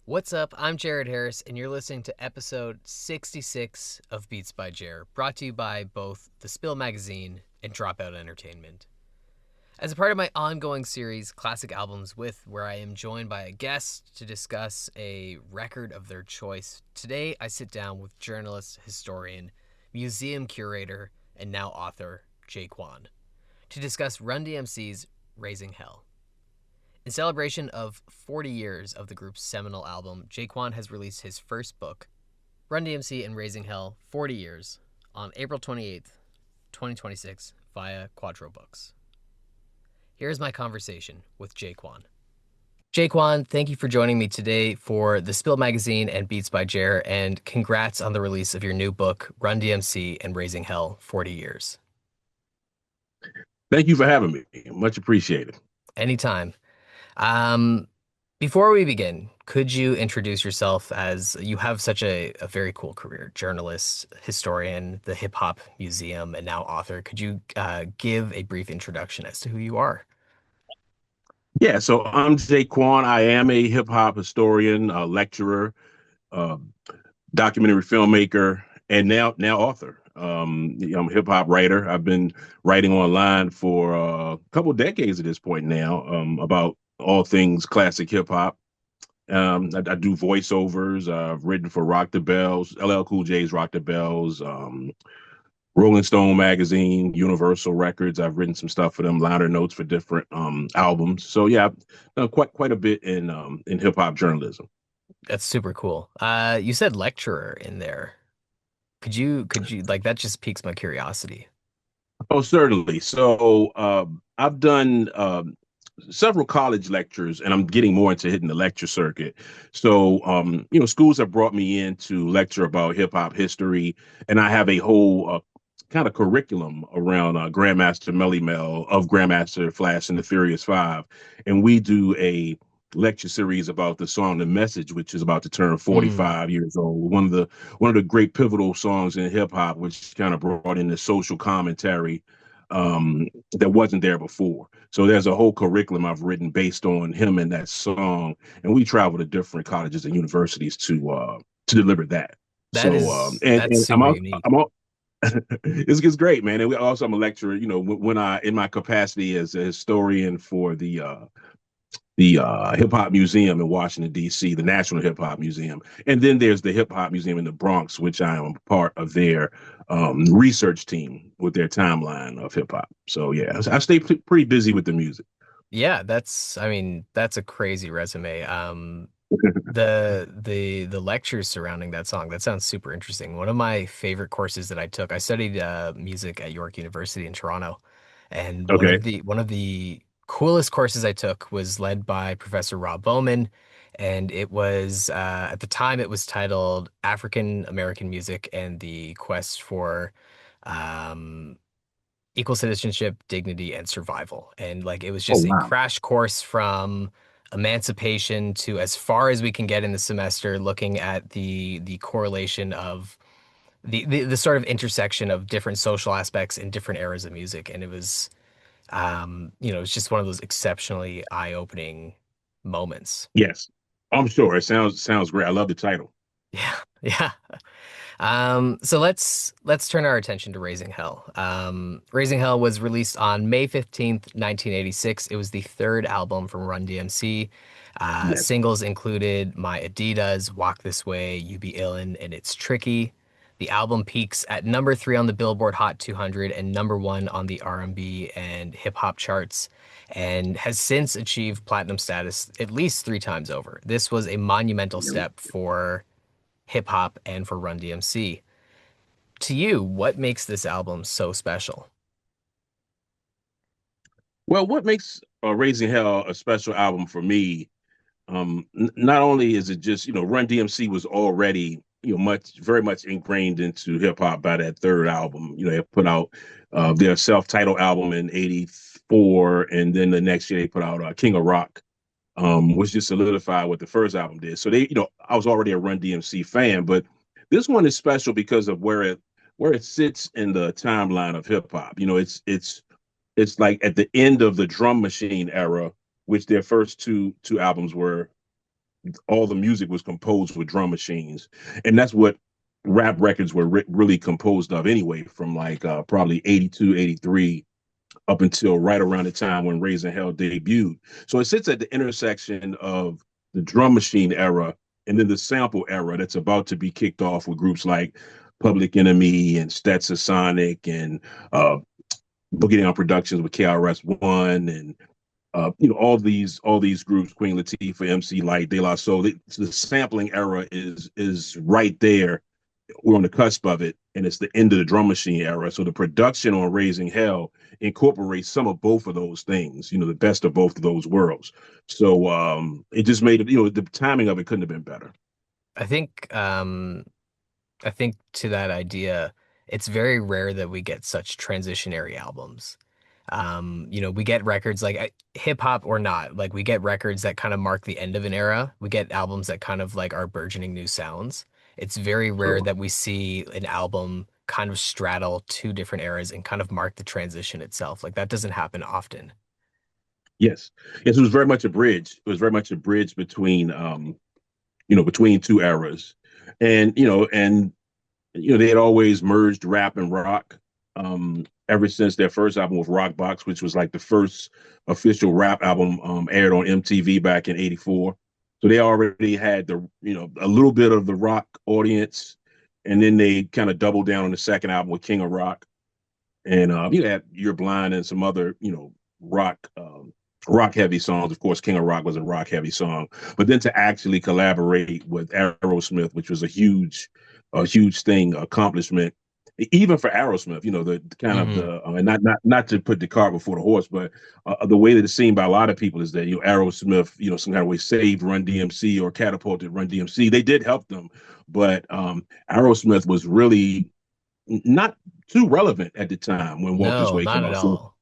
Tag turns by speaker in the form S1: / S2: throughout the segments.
S1: What's up? I'm Jared Harris, and you're listening to episode 66 of Beats by Jer, brought to you by both The Spill Magazine and Dropout Entertainment. As a part of my ongoing series, Classic Albums With, where I am joined by a guest to discuss a record of their choice, today I sit down with journalist, historian, museum curator, and now author JayQuan to discuss Run-DMC's Raising Hell. In celebration of 40 years of the group's seminal album, JayQuan has released his first book, Run-DMC and Raising Hell, 40 Years, on April 28th, 2026, via Quattro Books. Here's my conversation with JayQuan. JayQuan, thank you for joining me today for The Spill Magazine and Beats by Jer, and congrats on the release of your new book, Run-DMC and Raising Hell, 40 Years.
S2: Thank you for having me. Much appreciated.
S1: Anytime. Before we begin, could you introduce yourself, as you have such a very cool career, journalist, historian, the Hip Hop Museum, and now author? Could you give a brief introduction as to who you are?
S2: Yeah, so I'm JayQuan. I am a hip hop historian, lecturer, uh, documentary filmmaker, and now author. I'm a hip hop writer. I've been writing online for a couple decades at this point now, about all things classic hip hop. I do voiceovers. I've written for Rock the Bells, LL Cool J's Rock the Bells, Rolling Stone magazine, Universal Records. I've written some stuff for them, liner notes for different albums. So yeah, I've done quite a bit in hip hop journalism.
S1: That's super cool. You said lecturer in there. Could you like that just piques my curiosity.
S2: Oh, certainly. So I've done several college lectures, and I'm getting more into hitting the lecture circuit. So schools have brought me in to lecture about hip hop history, and I have a whole kind of curriculum around Grandmaster Melly Mel of Grandmaster Flash and the Furious Five, and we do a lecture series about the song "The Message," which is about to turn
S1: Mm,
S2: 45 years old. One of the great pivotal songs in hip hop, which kind of brought in the social commentary that wasn't there before. So there's a whole curriculum I've written based on him and that song, and we travel to different colleges and universities to deliver that.
S1: that
S2: So
S1: is that's
S2: and I'm
S1: super
S2: out,
S1: unique.
S2: I'm out, it's great, man. And I'm a lecturer, when I in my capacity as a historian for the Hip Hop Museum in Washington, D.C., the National Hip Hop Museum. And then there's the Hip Hop Museum in the Bronx, which I am part of their research team with their timeline of hip hop. So, yeah, I stay pretty busy with the music.
S1: Yeah, I mean, that's a crazy resume. The lectures surrounding that song, that sounds super interesting. One of my favorite courses that I took, I studied music at York University in Toronto, and
S2: Okay.
S1: one of the coolest courses I took was led by Professor Rob Bowman, and it was at the time it was titled African American Music and the Quest for um, Equal Citizenship, Dignity, and Survival. And like it was
S2: Oh,
S1: just a
S2: wow.
S1: crash course from emancipation to as far as we can get in the semester, looking at the correlation of the sort of intersection of different social aspects in different eras of music. And it was it's just one of those exceptionally eye-opening moments.
S2: Yes, I'm sure. It sounds great. I love the title.
S1: Yeah, yeah. So let's turn our attention to Raising Hell. Raising Hell was released on May 15th, 1986. It was the third album from Run-DMC.
S2: Yes.
S1: Singles included My Adidas, Walk This Way, You Be Illin', and It's Tricky. The album peaks at number 3 on the Billboard Hot 200 and number 1 on the R&B and hip hop charts, and has since achieved platinum status at least 3 times over. This was a monumental step for hip hop and for Run DMC. To you, what makes this album so special?
S2: Well, what makes Raising Hell a special album for me, not only is it just, Run DMC was already, very much ingrained into hip hop by that third album. They put out their self-titled album in '84, and then the next year they put out King of Rock, which just solidified what the first album did. So I was already a Run DMC fan, but this one is special because of where it sits in the timeline of hip hop. It's like at the end of the drum machine era, which their first two albums were all the music was composed with drum machines, and that's what rap records were really composed of anyway, from like probably 82, 83 up until right around the time when Raising Hell debuted. So it sits at the intersection of the drum machine era and then the sample era that's about to be kicked off with groups like Public Enemy and Stetsasonic and Boogie Down Productions with KRS-One and all these groups, Queen Latifah, MC Light, De La Soul. The sampling era is right there. We're on the cusp of it, and it's the end of the drum machine era. So the production on Raising Hell incorporates some of both of those things, the best of both of those worlds. So it just made it, the timing of it couldn't have been better.
S1: I think I think to that idea, it's very rare that we get such transitionary albums. We get records like hip hop or not, like we get records that kind of mark the end of an era. We get albums that kind of like are burgeoning new sounds. It's very rare
S2: Sure.
S1: that we see an album kind of straddle two different eras and kind of mark the transition itself. Like that doesn't happen often.
S2: Yes. Yes, it was very much a bridge. It was very much a bridge between between two eras. And they had always merged rap and rock ever since their first album with Rock Box, which was like the first official rap album aired on MTV back in '84. So they already had a little bit of the rock audience, and then they kind of doubled down on the second album with King of Rock, and you had You're Blind and some other rock rock heavy songs. Of course, King of Rock was a rock heavy song, but then to actually collaborate with Aerosmith, which was a huge thing, accomplishment, even for Aerosmith. The kind of
S1: Hmm.
S2: the and not to put the cart before the horse, but the way that it's seen by a lot of people is that Aerosmith, some kind of way saved Run DMC or catapulted Run DMC. They did help them, but Aerosmith was really not too relevant at the time when Walk This
S1: No,
S2: Way
S1: not
S2: came
S1: at
S2: out. So
S1: all.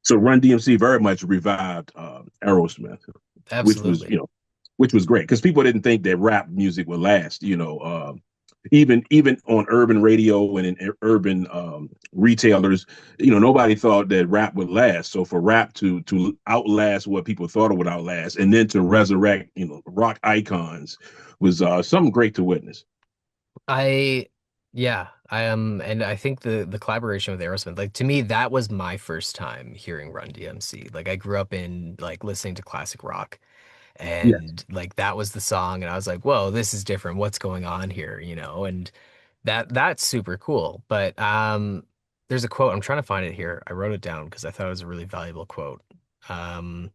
S2: so Run DMC very much revived Aerosmith, which was
S1: Absolutely.
S2: which was great because people didn't think that rap music would last. Even on urban radio and in urban retailers, nobody thought that rap would last. So for rap to outlast what people thought it would outlast, and then to resurrect rock icons was something great to witness.
S1: I yeah, I am and I think the collaboration with Aerosmith, like to me, that was my first time hearing Run DMC. Like I grew up in like listening to classic rock
S2: Yes.
S1: and like that was the song and I was like, whoa, this is different. What's going on here? And that's super cool. But there's a quote, I'm trying to find it here. I wrote it down because I thought it was a really valuable quote. Um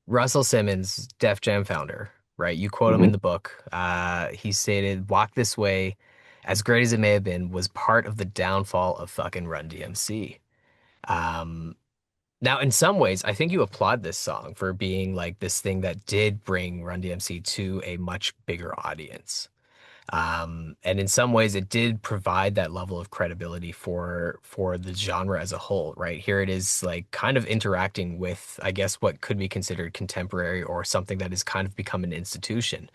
S1: Russell Simmons, Def Jam founder, right? You quote him in
S2: Hmm.
S1: the book. He stated, "Walk This Way, as great as it may have been, was part of the downfall of fucking Run DMC." Um, Now, in some ways, I think you applaud this song for being like this thing that did bring Run DMC to a much bigger audience. And in some ways, it did provide that level of credibility for the genre as a whole, right? Here it is, like kind of interacting with, I guess, what could be considered contemporary or something that has kind of become an institution.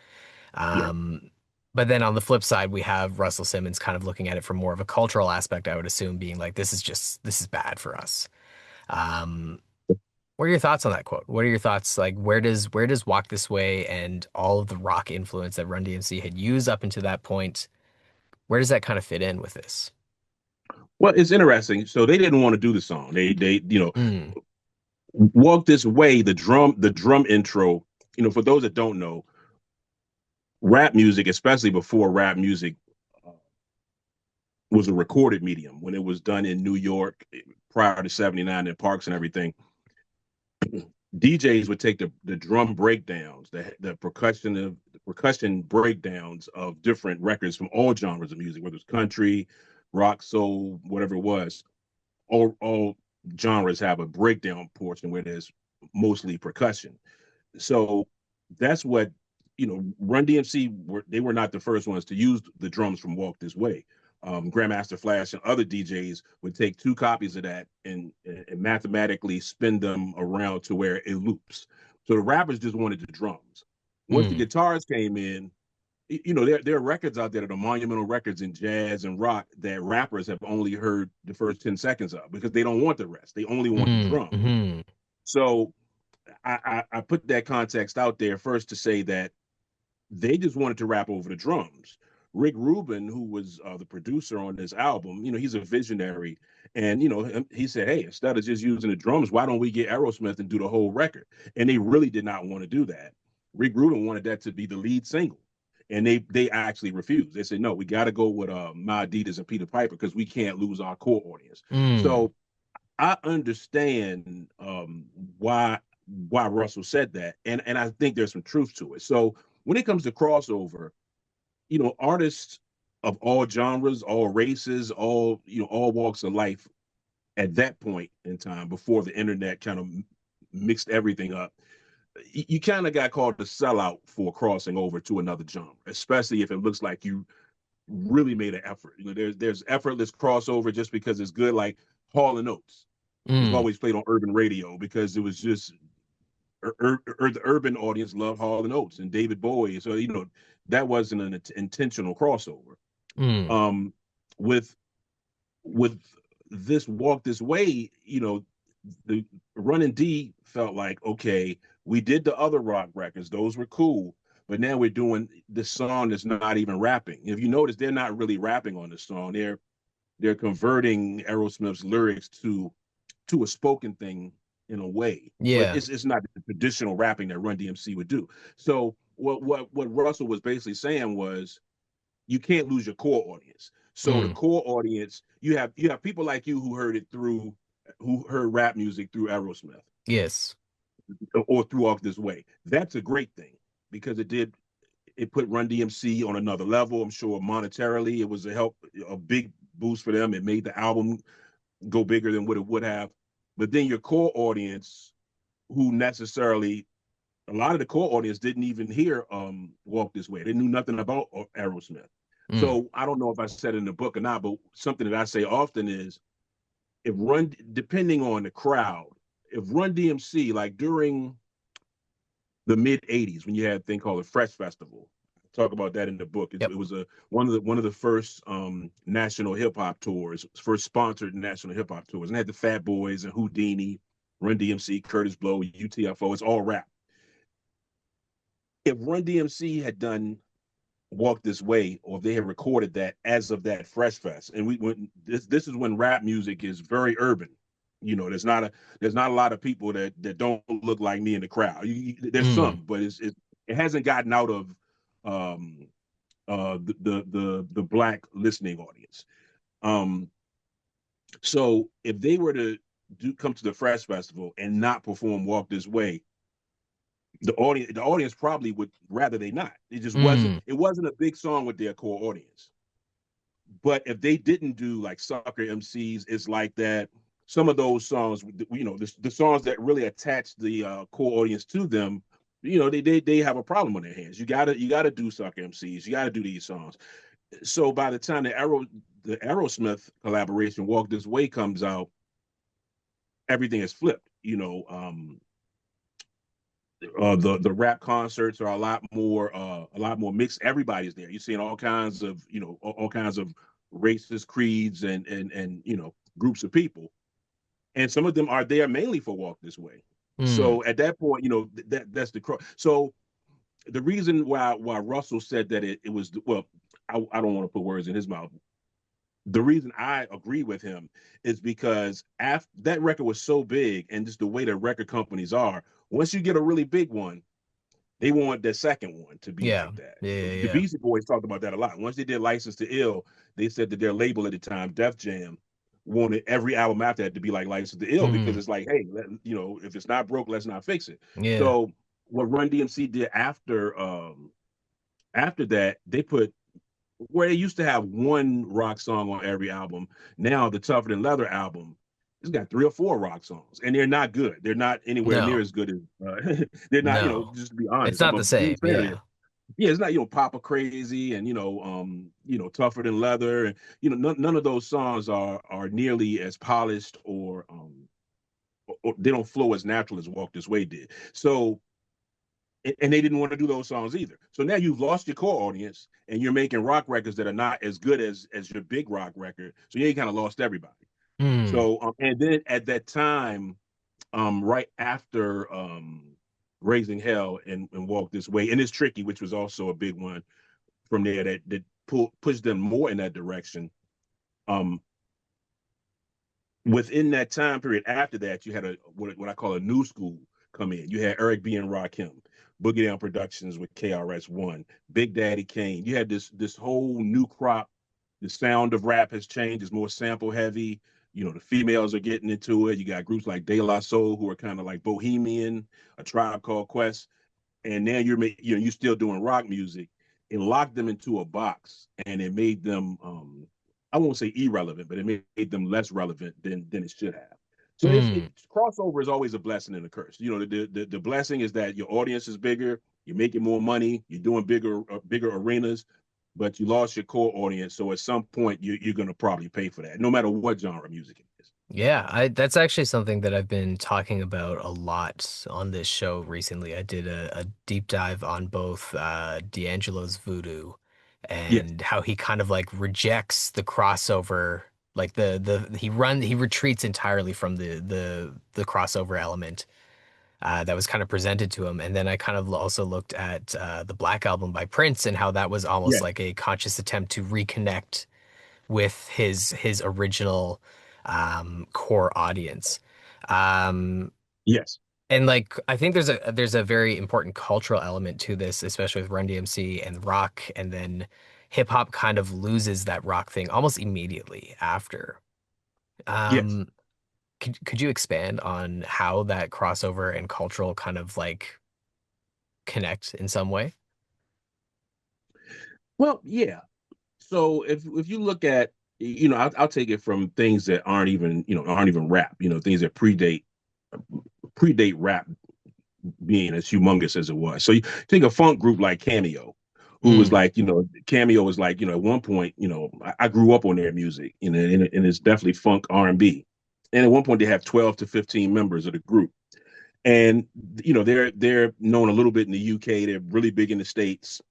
S2: Yeah.
S1: Um, but then on the flip side, we have Russell Simmons kind of looking at it from more of a cultural aspect, I would assume, being like, this is bad for us. Um, what are your thoughts on that quote? What are your thoughts like where does Walk This Way and all of the rock influence that Run DMC had used up until that point, where does that kind of fit in with this?
S2: Well, it's interesting. So they didn't want to do the song. They
S1: Mm,
S2: Walk This Way, the drum intro. For those that don't know, rap music, especially before rap music uh, was a recorded medium, when it was done in New York prior to '79 in parks and everything, DJs would take the drum breakdowns, the percussion breakdowns of different records from all genres of music, whether it's country, rock, soul, whatever it was. All genres have a breakdown portion where there's mostly percussion. So that's what Run DMC they were not the first ones to use the drums from Walk This Way. Grandmaster Flash and other DJs would take two copies of that and mathematically spin them around to where it loops. So the rappers just wanted the drums. Once the
S1: mm,
S2: guitars came in, there are records out there that are monumental records in jazz and rock that rappers have only heard the first 10 seconds of because they don't want the rest. They only want the
S1: mm,
S2: drum.
S1: mm,
S2: So I put that context out there first to say that they just wanted to rap over the drums. Rick Rubin, who was the producer on this album, he's a visionary, and he said, "Hey, instead of just using the drums, why don't we get Aerosmith and do the whole record?" And they really did not want to do that. Rick Rubin wanted that to be the lead single, and they actually refused. They said, "No, we got to go with My Adidas and Peter Piper because we can't lose our core audience."
S1: Mm.
S2: So I understand why Russell said that, and I think there's some truth to it. So when it comes to crossover, artists of all genres, all races, all walks of life at that point in time before the internet kind of mixed everything up, you kind of got called the sellout for crossing over to another genre, especially if it looks like you really made an effort. There's effortless crossover just because it's good, like Hall and Oates was
S1: Mm.
S2: always played on urban radio because it was just the urban audience loved Hall and Oates and David Bowie. So that wasn't an intentional crossover.
S1: Mm.
S2: Um, with with this Walk This Way, the Run and D felt like, okay, we did the other rock records; those were cool. But now we're doing this song that's not even rapping. If you notice, they're not really rapping on this song. They're converting Aerosmith's lyrics to a spoken thing in a way, but
S1: Yeah.
S2: it's not the traditional rapping that Run DMC would do. So what Russell was basically saying was you can't lose your core audience. So the
S1: Mm.
S2: core audience, you have people like you who heard rap music through Aerosmith
S1: Yes.
S2: or through Off This Way. That's a great thing because it put Run DMC on another level. I'm sure monetarily it was a big boost for them. It made the album go bigger than what it would have. But then your core audience, who necessarily a lot of the core audience didn't even hear Walk This Way. They knew nothing about Aerosmith.
S1: Mm.
S2: So I don't know if I said it in the book or not, but something that I say often is if depending on the crowd, if Run DMC, like during the mid 80s when you had a thing called the Fresh Festival. Talk about that in the book.
S1: Yep.
S2: It was one of the first national hip hop tours, first sponsored national hip hop tours, and they had the Fat Boys and Houdini, Run DMC, Curtis Blow, UTFO. It's all rap. If Run DMC had done Walk This Way, or if they had recorded that as of that Fresh Fest, and this is when rap music is very urban. There's not a lot of people that don't look like me in the crowd. There's
S1: Mm.
S2: some, but it hasn't gotten out of um, the black listening audience. Um, so if they were to come to the Fresh Festival and not perform Walk This Way, the audience probably would rather they not. It just wasn't
S1: Mm.
S2: it wasn't a big song with their core audience. But if they didn't do like Sucker MCs, it's like that. Some of those songs, the songs that really attach the core audience to them, they have a problem on their hands. You gotta do Sucker MCs. You gotta do these songs. So by the time the Aerosmith collaboration Walk This Way comes out, everything is flipped. The rap concerts are a lot more mixed. Everybody's there. You're seeing all kinds of all kinds of races, creeds, and groups of people, and some of them are there mainly for Walk This Way.
S1: Mm.
S2: So at that point, that's the cross. So the reason why Russell said that it was well, I don't want to put words in his mouth. The reason I agree with him is because after that record was so big, and just the way the record companies are, once you get a really big one, they want the second one to be
S1: Yeah.
S2: like that.
S1: Yeah. Yeah.
S2: The
S1: Yeah.
S2: Beastie Boys talked about that a lot. Once they did License to Ill, they said that their label at the time, Def Jam, wanted every album after that to be like License to Ill because
S1: Mm.
S2: it's like, hey, if it's not broke, let's not fix it.
S1: Yeah.
S2: So what Run DMC did after that, they put where they used to have one rock song on every album. Now the Tougher Than Leather album, it's got 3 or 4 rock songs, and they're not good. They're not anywhere near
S1: No.
S2: as good as they're not.
S1: No.
S2: Just to be
S1: It's
S2: honest,
S1: not
S2: I'm
S1: the
S2: being
S1: same.
S2: fair
S1: Yeah.
S2: here. Yeah, it's not Papa Crazy and Tougher Than Leather, and none of those songs are nearly as polished or they don't flow as natural as Walk This Way did. So and they didn't want to do those songs either. So now you've lost your core audience, and you're making rock records that are not as good as your big rock record. So you kind of lost everybody.
S1: Mm.
S2: So and then at that time, right after Raising Hell and Walk This Way, and It's Tricky, which was also a big one from there that pushed them more in that direction. Um, Within that time period after that, you had what I call a new school come in. You had Eric B. and Rakim, Boogie Down Productions with KRS-One, Big Daddy Kane. You had this whole new crop. The sound of rap has changed. It's more sample heavy. You know, the females are getting into it. You got groups like De La Soul, who are kind of like Bohemian, A Tribe Called Quest, and now you're still doing rock music. It locked them into a box, and it made them I won't say irrelevant, but it made them less relevant than it should have. So
S1: Mm.
S2: crossover is always a blessing and a curse. You know, the blessing is that your audience is bigger, you're making more money, you're doing bigger arenas, but you lost your core audience. So at some point, you're going to probably pay for that, no matter what genre of music it is.
S1: Yeah, that's actually something that I've been talking about a lot on this show recently. I did a deep dive on both D'Angelo's Voodoo
S2: Yes,
S1: and how he kind of like rejects the crossover, like he retreats entirely from the crossover element that was kind of presented to him. And then I kind of also looked at the Black Album by Prince and how that was almost
S2: yes,
S1: like a conscious attempt to reconnect with his original core audience. Um,
S2: yes,
S1: and like I think there's a very important cultural element to this, especially with Run DMC and rock, and then hip hop kind of loses that rock thing almost immediately after.
S2: yes.
S1: Um, could you expand on how that crossover and cultural kind of like connect in some way?
S2: Well, yeah. So if you look at, I'll take it from things that aren't even rap. You know, things that predate rap being as humongous as it was. So you think a funk group like Cameo, who was
S1: Mm,
S2: like, Cameo was like, at one point, I grew up on their music, and it's definitely funk R&B. And at one point, they have 12 to 15 members of the group, and they're known a little bit in the UK. They're really big in the States.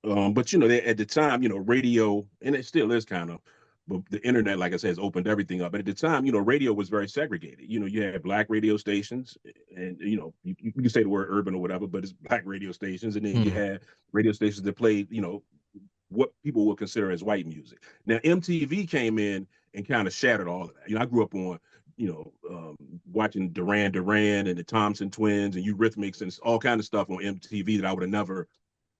S2: But they, at the time, radio, and it still is kind of, but the internet, like I said, has opened everything up. But at the time, radio was very segregated. You had black radio stations, and you can say the word urban or whatever, but it's black radio stations, and then you
S1: mm,
S2: had radio stations that played, what people would consider as white music. Now MTV came in and kind of shattered all of that. I grew up on, watching Duran Duran and the Thompson Twins and Eurythmics and all kind of stuff on MTV that I would have never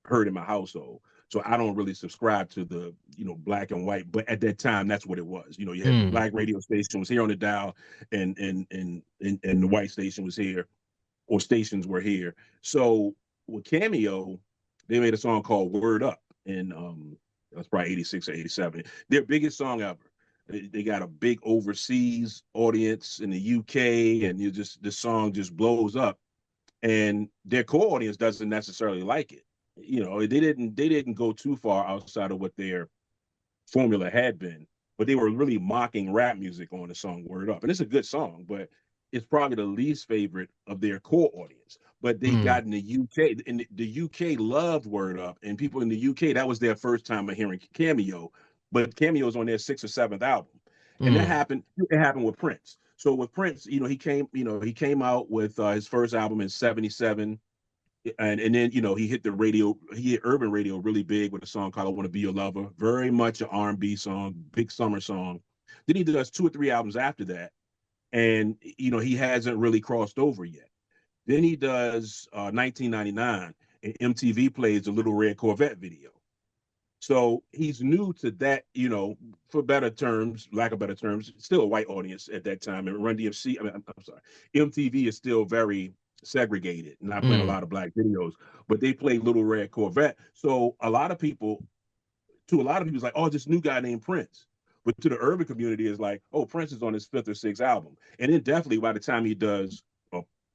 S2: heard in my household. So I don't really subscribe to the, black and white, but at that time, that's what it was. You had the
S1: mm,
S2: black radio station was here on the dial, and the white station was here, or stations were here. So with Cameo, they made a song called Word Up, and that's probably 86 or 87. Their biggest song ever. They got a big overseas audience in the UK, and this song just blows up, and their core audience doesn't necessarily like it. They didn't go too far outside of what their formula had been, but they were really mocking rap music on the song Word Up. And it's a good song, but it's probably the least favorite of their core audience. But they
S1: mm,
S2: got in the UK, and the UK loved Word Up, and people in the UK, that was their first time of hearing Cameo. But Cameo is on their sixth or seventh album. And that
S1: mm,
S2: happened, it happened with Prince. So with Prince, he came out with his first album in 77, and then he hit the radio, he hit urban radio really big with a song called "I Want to Be Your Lover," very much an R&B song, big summer song. Then he does two or three albums after that, and he hasn't really crossed over yet. Then he does 1999, and MTV plays a Little Red Corvette video. So he's new to that, for better terms, lack of better terms, still a white audience at that time. And Run DMC, I'm sorry, MTV is still very segregated, not playing a
S1: mm.
S2: lot of black videos, but they play Little Red Corvette. So a lot of people, it's like, oh, this new guy named Prince. But to the urban community, is like, oh, Prince is on his fifth or sixth album. And then definitely by the time he does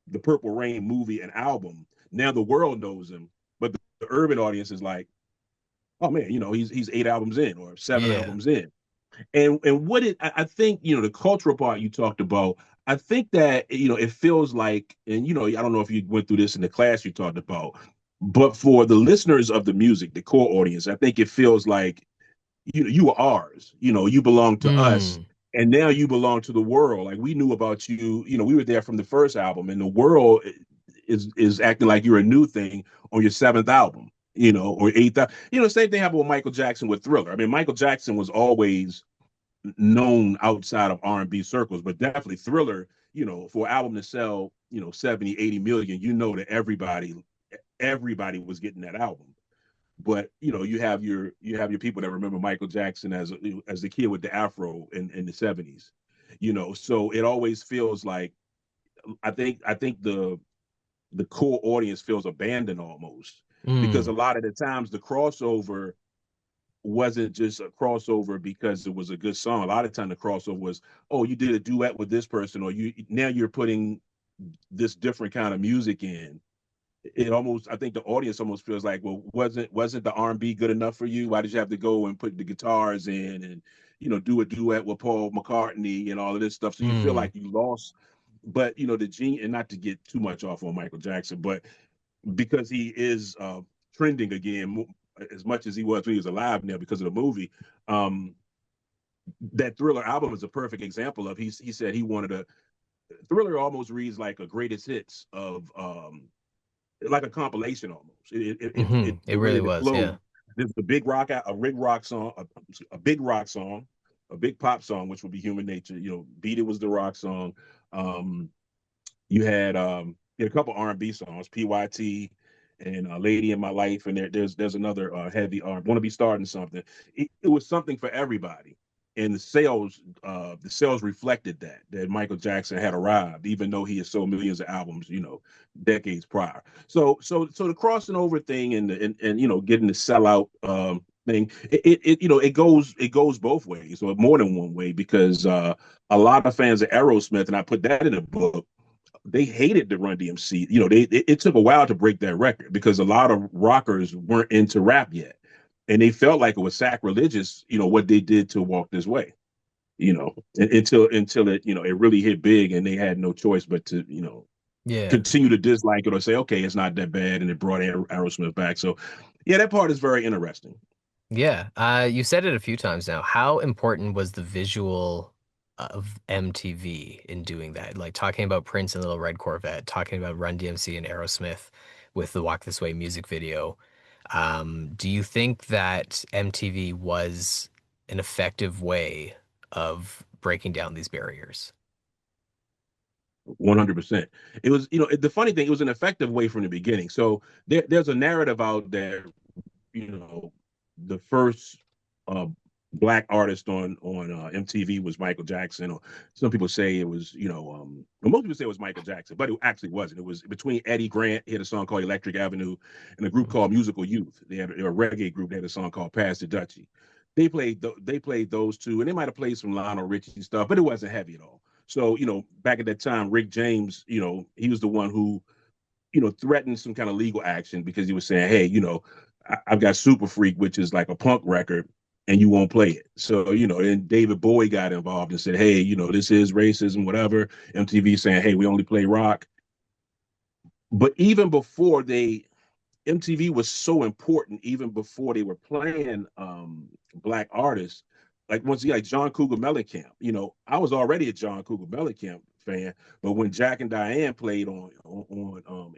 S2: the Purple Rain movie and album, now the world knows him. But the urban audience is like, oh man, he's 8 albums in or seven
S1: Yeah.
S2: albums in. And what it I think, the cultural part you talked about, I think that it feels like, and I don't know if you went through this in the class you talked about, but for the listeners of the music, the core audience, I think it feels like you are ours. You belong to us,
S1: Mm,
S2: and now you belong to the world. Like we knew about you. We were there from the first album, and the world is acting like you're a new thing on your seventh album, or eighth. Same thing happened with Michael Jackson with Thriller. I mean, Michael Jackson was always known outside of R&B circles, but definitely Thriller, for an album to sell, 70, 80 million, that everybody was getting that album. But you have your people that remember Michael Jackson as the kid with the afro in the 70s. So it always feels like I think the core audience feels abandoned almost, because a
S1: Mm.
S2: lot of the times the crossover wasn't just a crossover because it was a good song. A lot of time the crossover was, oh, you did a duet with this person, or you're putting this different kind of music in. I think the audience almost feels like, well, wasn't the R&B good enough for you? Why did you have to go and put the guitars in and do a duet with Paul McCartney and all of this stuff? So you feel
S1: Mm.
S2: like you lost. But the gene, and not to get too much off on Michael Jackson, but because he is trending again as much as he was when he was alive now because of the movie. That Thriller album is a perfect example of. He said he wanted a Thriller almost reads like a greatest hits of like a compilation almost.
S1: It
S2: The way
S1: really
S2: that it
S1: was,
S2: flows.
S1: yeah.
S2: There's a big rock song, a big rock song, a big pop song, which would be Human Nature. Beat It was the rock song. Um, you had a couple R&B songs, PYT and Lady in My Life, and there's another heavy want to be starting something. It was something for everybody, and the sales reflected that Michael Jackson had arrived, even though he had sold millions of albums, decades prior. So the crossing over thing and getting the sellout thing, it goes both ways, or more than one way, because a lot of fans of Aerosmith, and I put that in the book, they hated the Run DMC. It took a while to break that record because a lot of rockers weren't into rap yet, and they felt like it was sacrilegious. What they did to Walk This Way. Until it really hit big, and they had no choice but to
S1: Yeah.
S2: continue to dislike it or say, okay, it's not that bad, and it brought Aerosmith back. So, yeah, that part is very interesting.
S1: Yeah. You said it a few times now. How important was the visual of MTV in doing that? Like talking about Prince and Little Red Corvette, talking about Run DMC and Aerosmith with the Walk This Way music video. Do you think that MTV was an effective way of breaking down these barriers?
S2: 100%. It was, the funny thing, it was an effective way from the beginning. So there's a narrative out there, you know, the first uh, black artist on MTV was Michael Jackson, or some people say it was, well, most people say it was Michale Jackson, but it actually wasn't. It was between Eddie Grant, he had a song called Electric Avenue, and a group called Musical Youth. They're a reggae group. They had a song called Pass the Dutchie. They played those two, and they might have played some Lionel Richie stuff, but it wasn't heavy at all. So back at that time, Rick James, he was the one who threatened some kind of legal action because he was saying, hey, I've got Super Freak, which is like a punk record, and you won't play it. So, and David Bowie got involved and said, hey, this is racism, whatever. MTV saying, hey, we only play rock. But even before MTV was so important, even before they were playing black artists. Like once again, like John Cougar Mellencamp. I was already a John Cougar Mellencamp fan, but when Jack and Diane played on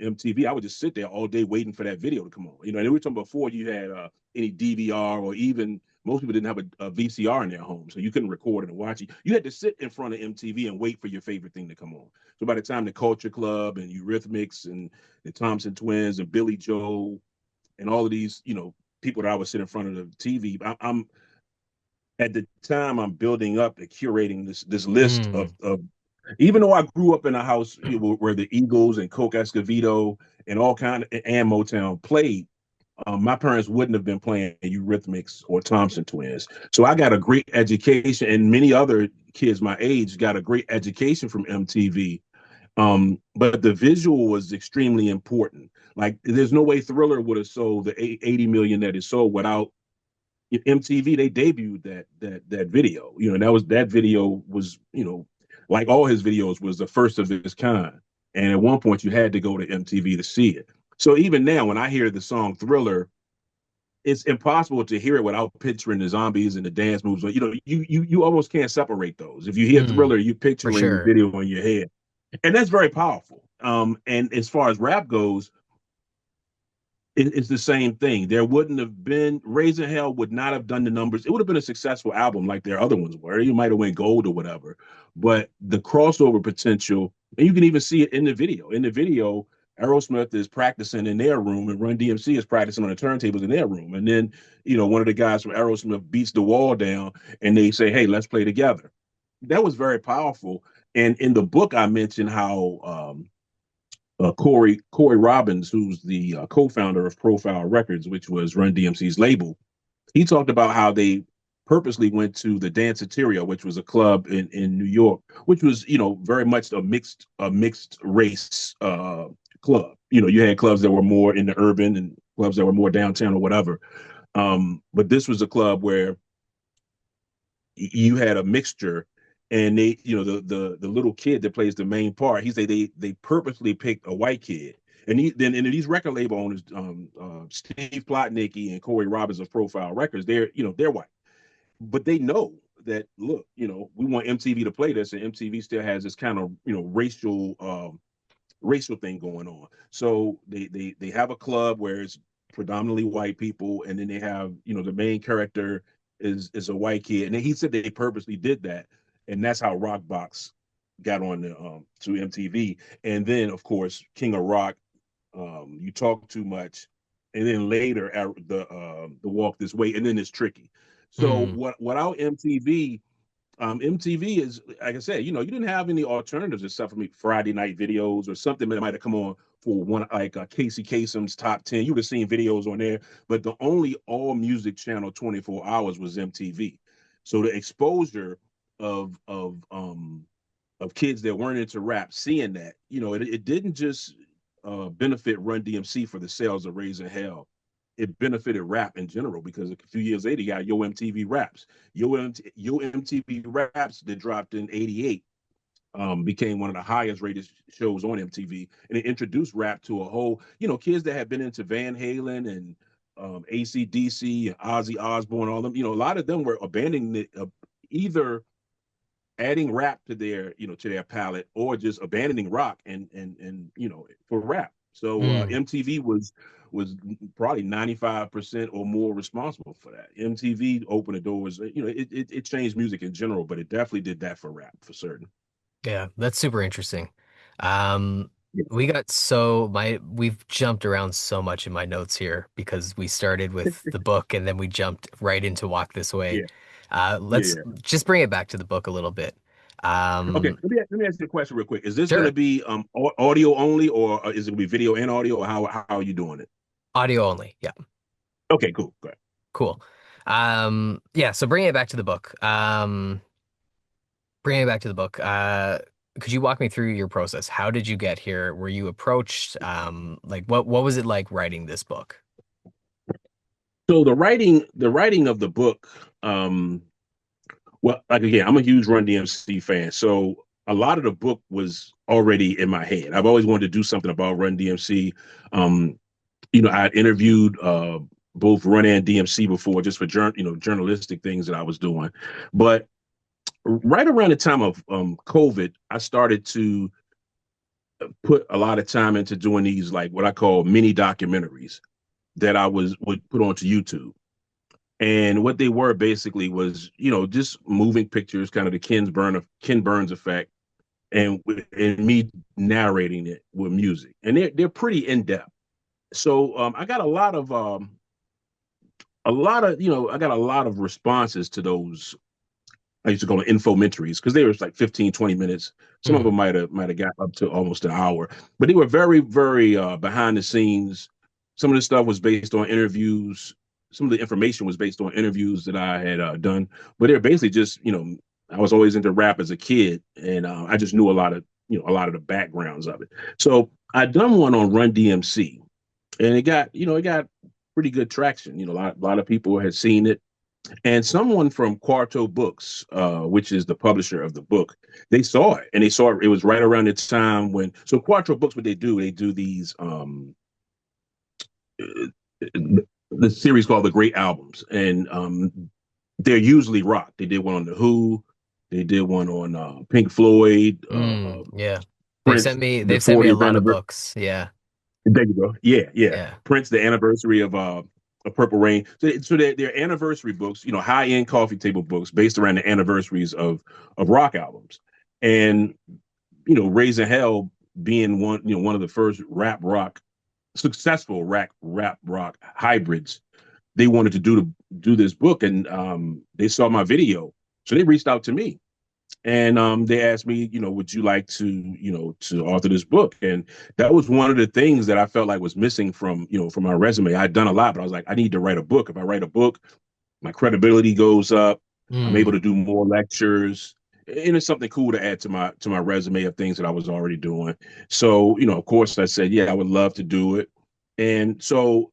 S2: MTV, I would just sit there all day waiting for that video to come on. And we were talking before you had any DVR, or even most people didn't have a VCR in their home, so you couldn't record it and watch it. You had to sit in front of MTV and wait for your favorite thing to come on. So by the time the Culture Club and Eurythmics and the Thompson Twins and Billy Joel and all of these, people that I would sit in front of the TV. I'm at the time I'm building up and curating this list
S1: Mm.
S2: of even though I grew up in a house where the Eagles and Coke Escovedo and all kind of and Motown played. My parents wouldn't have been playing Eurythmics or Thompson Twins. So I got a great education, and many other kids my age got a great education from MTV. But the visual was extremely important. Like, there's no way Thriller would have sold the 80 million that it sold without MTV. They debuted that video. That video was, like all his videos, was the first of its kind. And at one point, you had to go to MTV to see it. So even now, when I hear the song Thriller, it's impossible to hear it without picturing the zombies and the dance moves. You almost can't separate those. If you hear
S1: Mm.
S2: Thriller, you're
S1: For
S2: picturing the
S1: sure.
S2: video in your head, and that's very powerful. And as far as rap goes, it's the same thing. There wouldn't have been Raising Hell would not have done the numbers. It would have been a successful album like their other ones were. You might have went gold or whatever. But the crossover potential, and you can even see it in the video. In the video, Aerosmith is practicing in their room, and Run DMC is practicing on the turntables in their room. And then, one of the guys from Aerosmith beats the wall down, and they say, "Hey, let's play together." That was very powerful. And in the book, I mentioned how Corey Robbins, who's the co-founder of Profile Records, which was Run DMC's label, he talked about how they purposely went to the Danceteria, which was a club in New York, which was very much a mixed race club. You had clubs that were more in the urban and clubs that were more downtown or whatever. But this was a club where you had a mixture, and they, the little kid that plays the main part, he said they purposely picked a white kid. And these record label owners, Steve Plotnicki and Corey Robbins of Profile Records, they're white, but they know that, look, we want MTV to play this, and MTV still has this kind of racial thing going on. So they have a club where it's predominantly white people, and then they have, the main character is a white kid, and he said they purposely did that, and that's how Rockbox got on to MTV. And then, of course, King of Rock, You Talk Too Much, and then later the Walk This Way, and then it's Tricky. So without MTV, MTV is, like I said, you didn't have any alternatives except for Friday night videos or something that might have come on for one, like Casey Kasem's Top 10. You would have seen videos on there, but the only all music channel 24 hours was MTV. So the exposure of kids that weren't into rap seeing that, it didn't just benefit Run DMC for the sales of Raising Hell. It benefited rap in general, because a few years later, you got Yo MTV Raps. Yo MTV Raps that dropped in '88 became one of the highest rated shows on MTV, and it introduced rap to a whole, kids that had been into Van Halen and AC/DC and Ozzy Osbourne, all them. A lot of them were abandoning it, either adding rap to their palette, or just abandoning rock and for rap. So MTV was probably 95% or more responsible for that. MTV opened the doors. It changed music in general, but it definitely did that for rap for certain.
S1: Yeah, that's super interesting. Um,
S2: Yeah.
S1: we've jumped around so much in my notes here because we started with the book and then we jumped right into Walk This Way.
S2: Yeah. Yeah.
S1: Let's
S2: Yeah.
S1: just bring it back to the book a little bit.
S2: Okay.
S1: Um,
S2: Let me ask you a question real quick. Is this going to
S1: sure,
S2: be audio only, or is it going to be video and audio, or how are you doing it?
S1: audio only. Yeah,
S2: Okay. Cool. Good.
S1: cool. Yeah, so bringing it back to the book. Bringing it back to the book. Could you walk me through your process? How did you get here? Were you approached? Like what was it like writing this book?
S2: So the writing of the book, well, like, again, I'm a huge Run DMC fan, so a lot of the book was already in my head. I've always wanted to do something about Run DMC. Um, I had interviewed both Run and DMC before, just for journalistic things that I was doing. But right around the time of COVID, I started to put a lot of time into doing these, like, what I call mini documentaries that I would put onto YouTube. And what they were basically was, just moving pictures, kind of the Ken Burns effect, and me narrating it with music. And they're pretty in depth. So I got I got a lot of responses to those. I used to call them infomentaries, because they were like 15, 20 minutes. Some of them might have got up to almost an hour, but they were very, very behind the scenes. Some of the stuff was based on interviews. Some of the information was based on interviews that I had done, but they're basically just, I was always into rap as a kid, and I just knew a lot of the backgrounds of it. So I'd done one on Run DMC, and it got pretty good traction. A lot of people had seen it, and someone from Quarto Books, which is the publisher of the book, they saw it, and they saw it. It was right around the time when. So Quarto Books, what they do these the series called The Great Albums, and they're usually rock. They did one on The Who, they did one on Pink Floyd,
S1: Yeah.
S2: Prince, the
S1: they've sent me a
S2: 40th
S1: lot of
S2: anniversary.
S1: books. Yeah.
S2: There you go. Yeah, yeah.
S1: Yeah.
S2: Prince, the anniversary of Purple Rain. So they're anniversary books, high end coffee table books based around the anniversaries of rock albums. And Raising Hell being one of the first successful rap rock hybrids. They wanted to do this book, and they saw my video, so they reached out to me, and they asked me, would you like to author this book? And that was one of the things that I felt like was missing from my resume. I'd done a lot, but I was like, I need to write a book. If I write a book, my credibility goes up. I'm able
S1: Mm.
S2: to do more lectures, and it's something cool to add to my resume of things that I was already doing. So, of course, I said, yeah, I would love to do it. And so,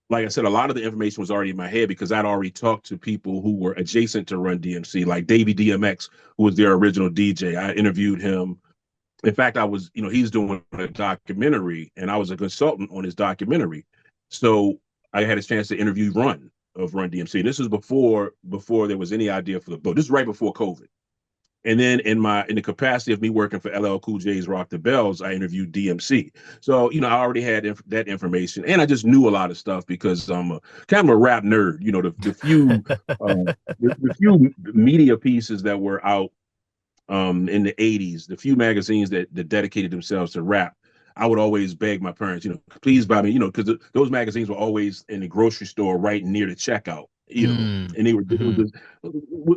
S2: like I said, a lot of the information was already in my head because I'd already talked to people who were adjacent to Run DMC, like Davey DMX, who was their original DJ. I interviewed him. In fact, he's doing a documentary, and I was a consultant on his documentary. So I had a chance to interview Run DMC. This was before there was any idea for the book. This is right before COVID. And then in the capacity of me working for LL Cool J's Rock the Bells, I interviewed DMC. So I already had that information, and I just knew a lot of stuff because I'm a kind of a rap nerd. The few media pieces that were out in the '80s, the few magazines that dedicated themselves to rap. I would always beg my parents, please buy me, because those magazines were always in the grocery store right near the checkout,
S1: Mm.
S2: and it was
S1: Hmm.
S2: just,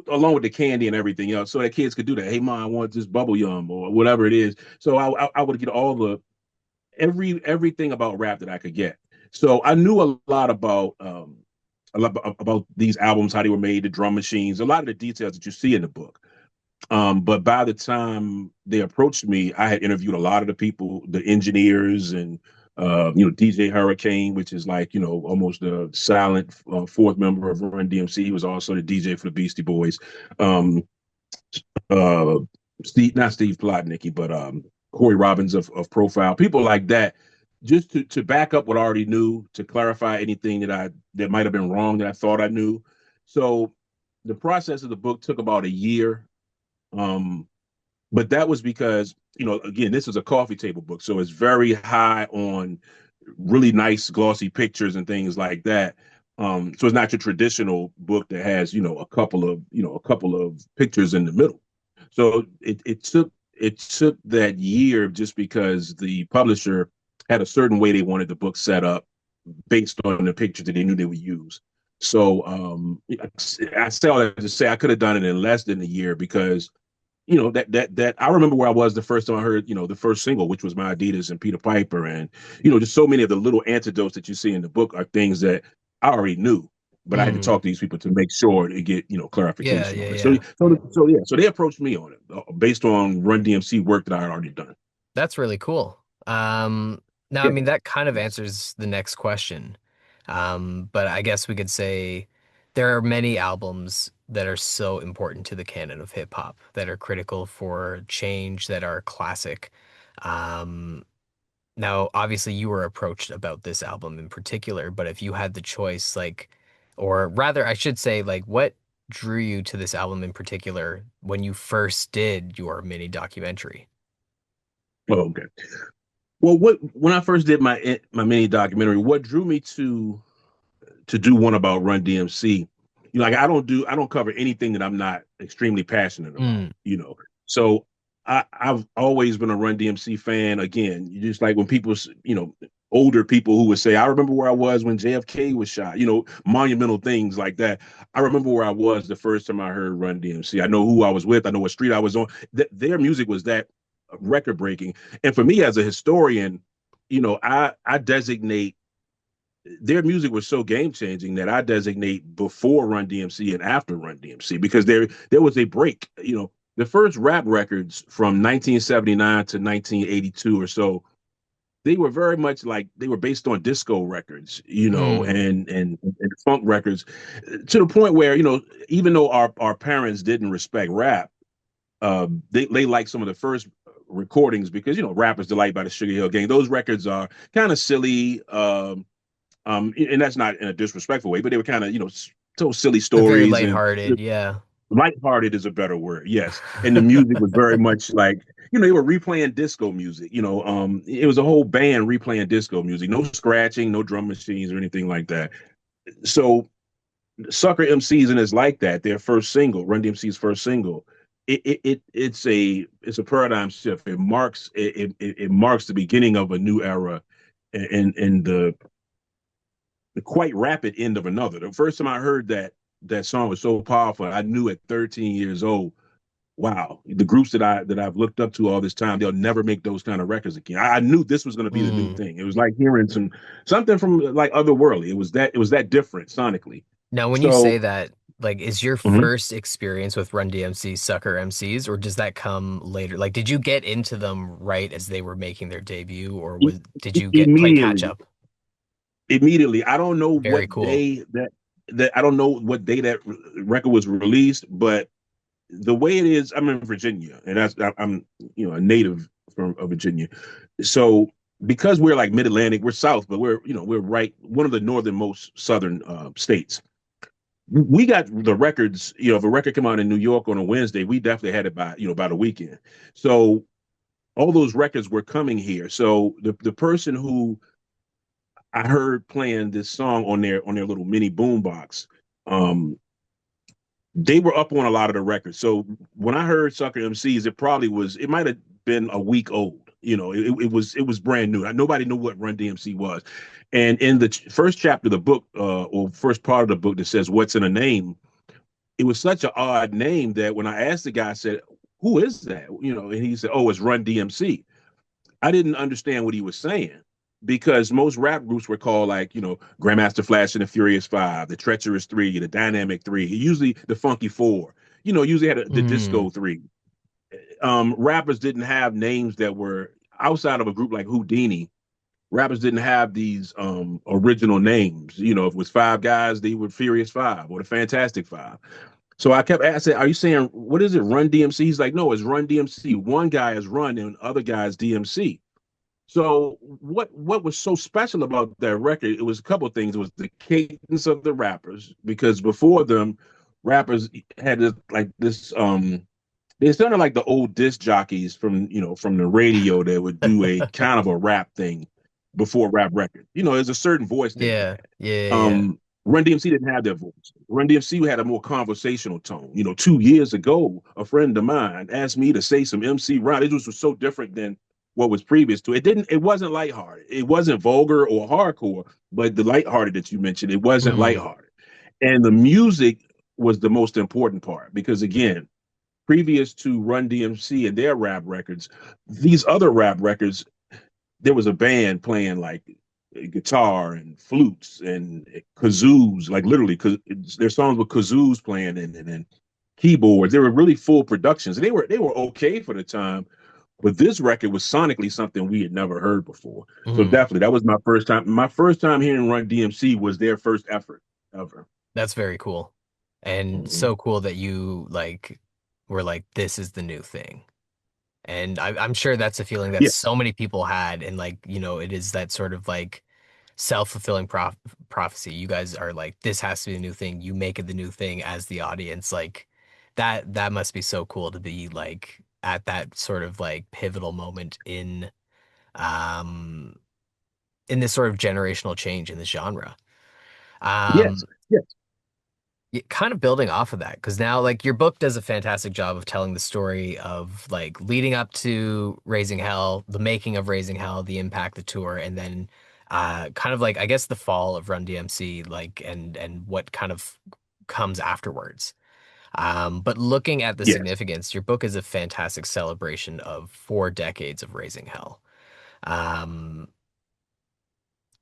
S2: along with the candy and everything else, so that kids could do that. Hey, mom, I want this bubble yum or whatever it is. So I would get all everything about rap that I could get. So I knew a lot about these albums, how they were made, the drum machines, a lot of the details that you see in the book. But by the time they approached me, I had interviewed a lot of the people, the engineers, and DJ Hurricane, which is like almost a silent fourth member of Run DMC. He was also the DJ for the Beastie Boys. Um, uh, not Steve Plotnicki, but Corey Robbins of Profile, people like that, just to back up what I already knew, to clarify anything that might have been wrong that I thought I knew. So the process of the book took about a year. Um, but that was because, again, this is a coffee table book, so it's very high on really nice glossy pictures and things like that. So it's not your traditional book that has, a couple of pictures in the middle. So it took that year just because the publisher had a certain way they wanted the book set up based on the picture that they knew they would use. So I say all that to say I could have done it in less than a year because that I remember where I was the first time I heard the first single, which was My Adidas and Peter Piper, and just so many of the little antidotes that you see in the book are things that I already knew, but I had to
S1: Mm.
S2: talk to these people to make sure to get
S1: Yeah,
S2: clarification
S1: yeah,
S2: on it. So
S1: yeah.
S2: so they approached me on it based on Run DMC work that I had already done.
S1: That's really cool. Now, I
S2: Yeah.
S1: mean, that kind of answers the next question. But I guess we could say there are many albums that are so important to the canon of hip hop, that are critical for change, that are classic. Um, Now, obviously, you were approached about this album in particular, but if you had the choice, like, or rather, I should say, like, what drew you to this album in particular when you first did your mini documentary?
S2: Oh, okay. Well, when I first did my mini documentary, what drew me to do one about Run DMC. Like I don't cover anything that I'm not extremely passionate about.
S1: Mm.
S2: So I've always been a Run DMC fan. Again, just like when people, older people who would say, "I remember where I was when JFK was shot." Monumental things like that. I remember where I was the first time I heard Run DMC. I know who I was with. I know what street I was on. Their music was that record breaking, and for me as a historian, I designate their music was so game changing that I designate before Run DMC and after Run DMC because there was a break. The first rap records from 1979 to 1982 or so, they were very much like they were based on disco records,
S1: Mm.
S2: and funk records, to the point where even though our parents didn't respect rap, they like some of the first recordings because rappers delight by the Sugar Hill Gang. Those records are kind of silly. And that's not in a disrespectful way, but they were kind of, told silly
S1: They're very
S2: stories and
S1: lighthearted, yeah.
S2: lighthearted is a better word, yes. And the music was very much like, they were replaying disco music. It was a whole band replaying disco music. No scratching, no drum machines or anything like that. So Sucker MCs and it's like that. Their first single, Run DMC's first single, it's a paradigm shift. It marks the beginning of a new era and the quite rapid end of another. The first time I heard that song was so powerful, I knew at 13 years old, wow, the groups that I've looked up to all this time, they'll never make those kind of records again. I knew this was going to be the new
S1: Mm.
S2: thing. It was like hearing something from like otherworldly. It was that different sonically.
S1: Now, when you say
S2: So
S1: that, like, is your
S2: mhm.
S1: first experience with Run DMC Sucker MCs, or does that come later? Like, did you get into them right as they were making their debut, or did you get play catch
S2: Immediately,
S1: up?
S2: immediately, I don't know
S1: Very
S2: what
S1: cool.
S2: day that I don't know what day that record was released, but the way it is, I'm in Virginia, and I'm a native from of Virginia. So because we're like mid Atlantic, we're south, but we're right one of the northernmost southern states. We got the records. If a record come out in New York on a Wednesday, we definitely had it by the weekend. So all those records were coming here. So the person who I heard playing this song on their little mini boombox, um, they were up on a lot of the records. So when I heard Sucker MCs, it might have been a week old. It was brand new. Nobody knew what Run DMC was. And in the first chapter of the book, or first part of the book that says "What's in a Name," it was such an odd name that when I asked the guy, I said, "Who is that?" And he said, "Oh, it's Run DMC." I didn't understand what he was saying because most rap groups were called like, Grandmaster Flash and the Furious Five, the Treacherous Three, the Dynamic Three, usually the Funky Four, usually had the
S1: Mm.
S2: Disco Three. Rappers didn't have names that were outside of a group like Houdini. Rappers didn't have these original names. If it was five guys, they were Furious Five or the Fantastic Five. So I kept asking, "Are you saying what is it? Run DMC?" He's like, "No, it's Run DMC. One guy is Run and other guy is DMC." So what was so special about that record? It was a couple of things. It was the cadence of the rappers because before them, rappers had this. They sounded like the old disc jockeys from the radio that would do a kind of a rap thing before rap record. There's a certain voice they
S1: Yeah,
S2: had.
S1: yeah, yeah.
S2: Run DMC didn't have that voice. Run DMC had a more conversational tone. 2 years ago, a friend of mine asked me to say some MC rhyme. It was so different than what was previous to it. It wasn't lighthearted. It wasn't vulgar or hardcore, but the lighthearted that you mentioned, it wasn't
S1: Mm.
S2: lighthearted. And the music was the most important part because again, previous to Run DMC and their rap records, these other rap records, there was a band playing like guitar and flutes and kazoos, like literally, because their songs with kazoos playing and keyboards. They were really full productions. And they were okay for the time, but this record was sonically something we had never heard before. So
S1: Mm.
S2: definitely, that was my first time. My first time hearing Run DMC was their first effort ever.
S1: That's very cool. And
S2: Mm-hmm.
S1: so cool that you like were like, this is the new thing. And I'm sure that's a feeling that
S2: Yeah,
S1: so many people had. And like, it is that sort of like self-fulfilling prophecy. You guys are like, this has to be a new thing. You make it the new thing as the audience. Like that must be so cool to be like at that sort of like pivotal moment um in this sort of generational change in the genre.
S2: yes,
S1: Um,
S2: yes,
S1: kind of building off of that because now like your book does a fantastic job of telling the story of like leading up to Raising Hell, the making of Raising Hell, the impact, the tour, and then kind of like I guess the fall of Run DMC, like and what kind of comes afterwards. But looking at the
S2: yes.
S1: significance, your book is a fantastic celebration of 4 decades of Raising Hell. Um,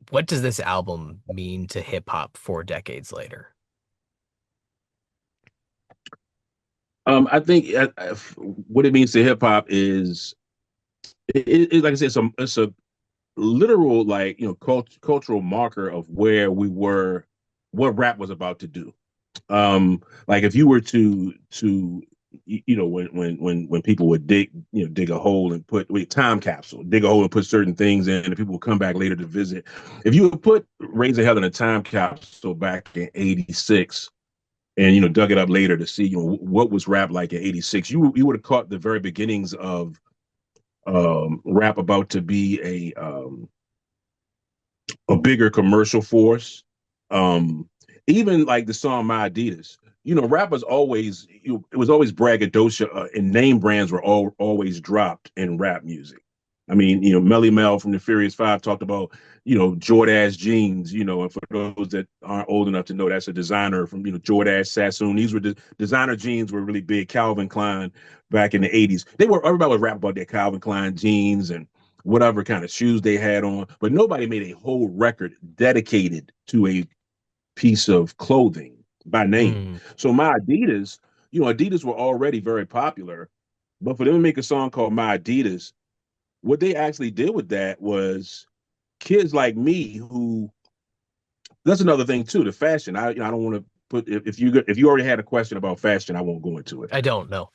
S1: what does this album mean to hip hop 4 decades later?
S2: I think what it means to hip hop is like I said, it's a literal like cultural marker of where we were, what rap was about to do. Like if you were to when people would dig a hole and put time capsule, dig a hole and put certain things in, and people would come back later to visit. If you would put Raising Hell in a time capsule back in '86 and dug it up later to see what was rap like in '86. You would have caught the very beginnings of rap about to be a bigger commercial force. Um, Even like the song "My Adidas." Rappers always it was always braggadocio, and name brands were always dropped in rap music. I mean, Melly Mel from the Furious Five talked about Jordache jeans. And for those that aren't old enough to know, that's a designer from Jordache, Sassoon. These were designer jeans were really big. Calvin Klein back in the '80s. Everybody was rapping about their Calvin Klein jeans and whatever kind of shoes they had on, but nobody made a whole record dedicated to a piece of clothing by name.
S1: Mm.
S2: So my Adidas, Adidas were already very popular, but for them to make a song called My Adidas, what they actually did with that was kids like me who that's another thing too, the fashion. I don't want to put if you already had a question about fashion, I won't go into it.
S1: I don't know.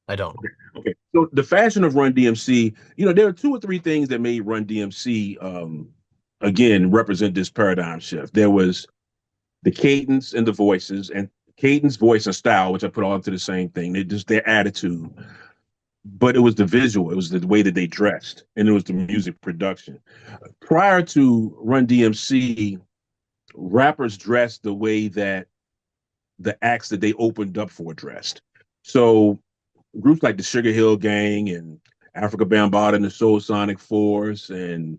S1: I don't.
S2: Okay. So the fashion of Run DMC, there are two or three things that made Run DMC again represent this paradigm shift. There was the cadence and the voices, and cadence, voice, and style, which I put all into the same thing. They just their attitude. But it was the visual, it was the way that they dressed, and it was the music production. Prior to Run DMC, rappers dressed the way that the acts that they opened up for dressed. So groups like the Sugar Hill Gang and Africa Bambaataa and the Soul Sonic Force and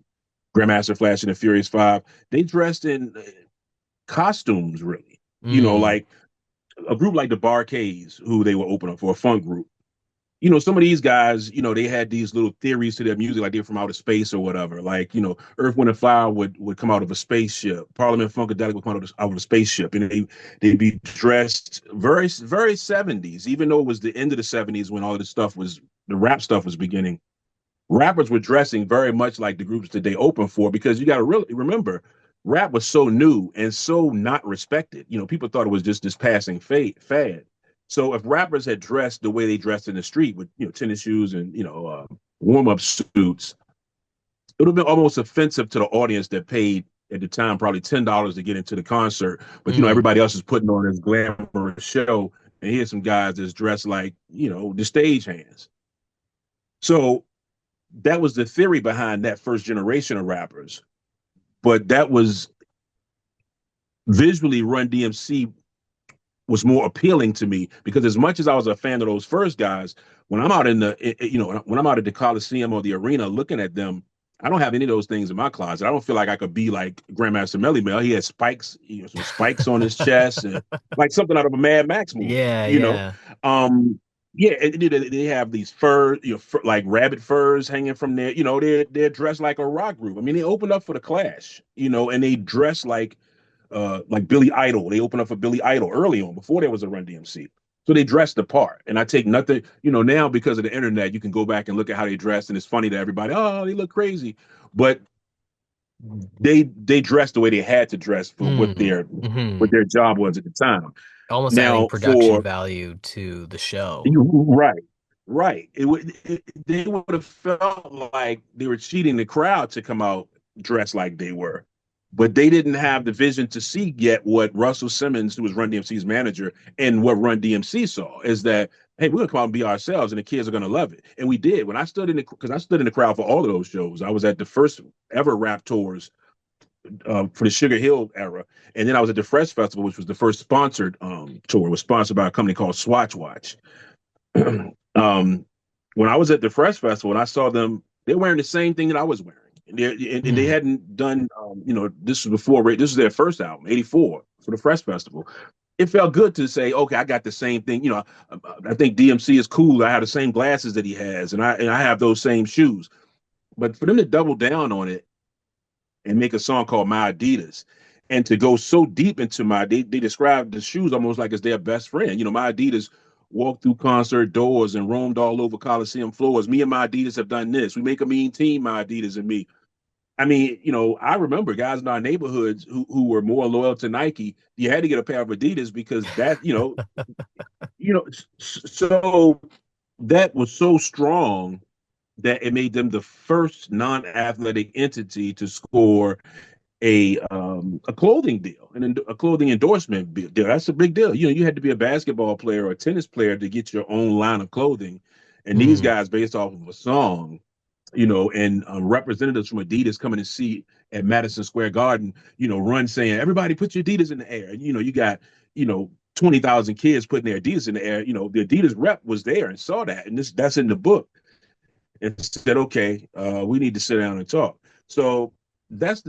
S2: Grandmaster Flash and the Furious Five, they dressed in costumes, really.
S1: Mm.
S2: Like a group like the Barcades, who they were opening up for, a funk group. Some of these guys, they had these little theories to their music, like they're from outer space or whatever. Like, Earth, Wind, and Fire would come out of a spaceship. Parliament Funkadelic would come out of a spaceship, and they'd be dressed very, very '70s, even though it was the end of the '70s when all of this stuff the rap stuff was beginning. Rappers were dressing very much like the groups that they opened for, because you got to really remember, rap was so new and so not respected. People thought it was just this passing fad. So if rappers had dressed the way they dressed in the street with tennis shoes and warm up suits, it would have been almost offensive to the audience that paid at the time probably $10 to get into the concert. But
S1: Mm.
S2: everybody else is putting on this glamorous show, and here's some guys that's dressed like the stage hands. So that was the theory behind that first generation of rappers. But that was visually, Run DMC was more appealing to me, because as much as I was a fan of those first guys, when I'm out when I'm out at the Coliseum or the arena looking at them, I don't have any of those things in my closet. I don't feel like I could be like Grandmaster Melly Mel. He had spikes, some spikes on his chest, and like something out of a Mad Max movie.
S1: Yeah, yeah.
S2: Um, yeah, they have these furs, like rabbit furs hanging from there. They're dressed like a rock group. I mean, they opened up for the Clash, and they dress like Billy Idol. They opened up for Billy Idol early on, before there was a Run DMC. So they dressed the part. And I take nothing, now because of the internet, you can go back and look at how they dressed, and it's funny to everybody, oh, they look crazy. But they dressed the way they had to dress for what
S1: Mm.
S2: their
S1: Hmm.
S2: what their job was at the time.
S1: Almost adding
S2: Now
S1: production
S2: for
S1: value to the show.
S2: right, right. They would have felt like they were cheating the crowd to come out dressed like they were. But they didn't have the vision to see yet what Russell Simmons, who was Run DMC's manager, and what Run DMC saw is that, hey, we're gonna come out and be ourselves, and the kids are gonna love it. And we did. When I stood because I stood in the crowd for all of those shows. I was at the first ever rap tours for the Sugar Hill era, and then I was at the Fresh Festival, which was the first sponsored tour. It was sponsored by a company called Swatch Watch. When I was at the Fresh Festival and I saw them, they're wearing the same thing that I was wearing. And they
S1: Mm.
S2: hadn't done, this was before, this was their first album, '84, for the Fresh Festival. It felt good to say, okay, I got the same thing. I think DMC is cool. I have the same glasses that he has, and I have those same shoes. But for them to double down on it and make a song called My Adidas, and to go so deep into they describe the shoes almost like it's their best friend. My Adidas walked through concert doors and roamed all over Coliseum floors. Me and my Adidas have done this. We make a mean team, my Adidas and me. I mean, I remember guys in our neighborhoods who were more loyal to Nike. You had to get a pair of Adidas because that, so that was so strong that it made them the first non-athletic entity to score a clothing deal, a clothing endorsement deal. That's a big deal. You had to be a basketball player or a tennis player to get your own line of clothing. And these
S1: Mm.
S2: guys, based off of a song, and representatives from Adidas coming to see at Madison Square Garden, Run saying, everybody put your Adidas in the air. And, you got, 20,000 kids putting their Adidas in the air. The Adidas rep was there and saw that. And that's in the book and said, okay, we need to sit down and talk. So that's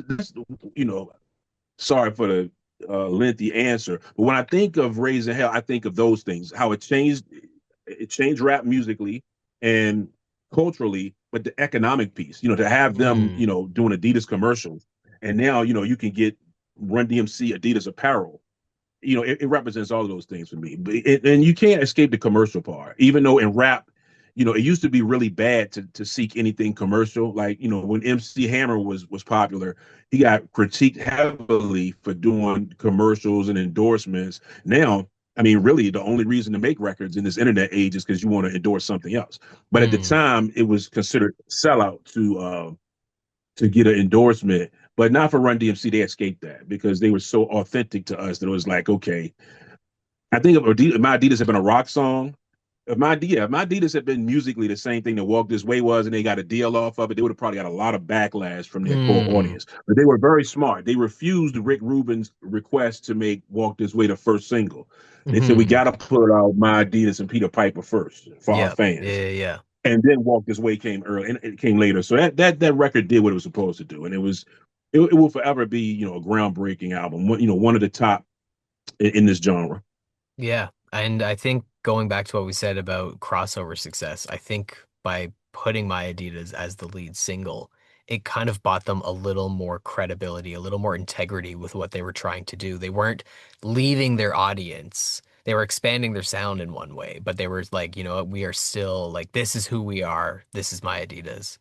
S2: sorry for the lengthy answer. But when I think of Raising Hell, I think of those things, how it changed rap musically and culturally, but the economic piece, to have them,
S1: Mm.
S2: doing Adidas commercials. And now, you can get Run-DMC Adidas apparel. It represents all of those things for me. And you can't escape the commercial part, even though in rap, it used to be really bad to seek anything commercial. Like, when MC Hammer was popular, he got critiqued heavily for doing commercials and endorsements. Now, I mean, really, the only reason to make records in this internet age is because you want to endorse something else. But at the
S1: Mm.
S2: time, it was considered sellout to get an endorsement. But not for Run DMC, they escaped that because they were so authentic to us that it was like, okay, I think if my Adidas had been a rock song, if my Adidas had been musically the same thing that Walk This Way was, and they got a deal off of it, they would have probably got a lot of backlash from their core
S1: Mm.
S2: audience. But they were very smart. They refused Rick Rubin's request to make Walk This Way the first single. They said we
S1: Hmm.
S2: got to put out My Adidas and Peter Piper first for our
S1: Yeah. Yeah.
S2: fans,
S1: Yeah.
S2: and then Walk This Way came early, and it came later. So that record did what it was supposed to do, and it will forever be a groundbreaking album. One of the top in this genre.
S1: Yeah. And I think going back to what we said about crossover success, I think by putting My Adidas as the lead single, it kind of bought them a little more credibility, a little more integrity with what they were trying to do. They weren't leaving their audience. They were expanding their sound in one way, but they were like, you know what, we are still like, this is who we are. This is My Adidas.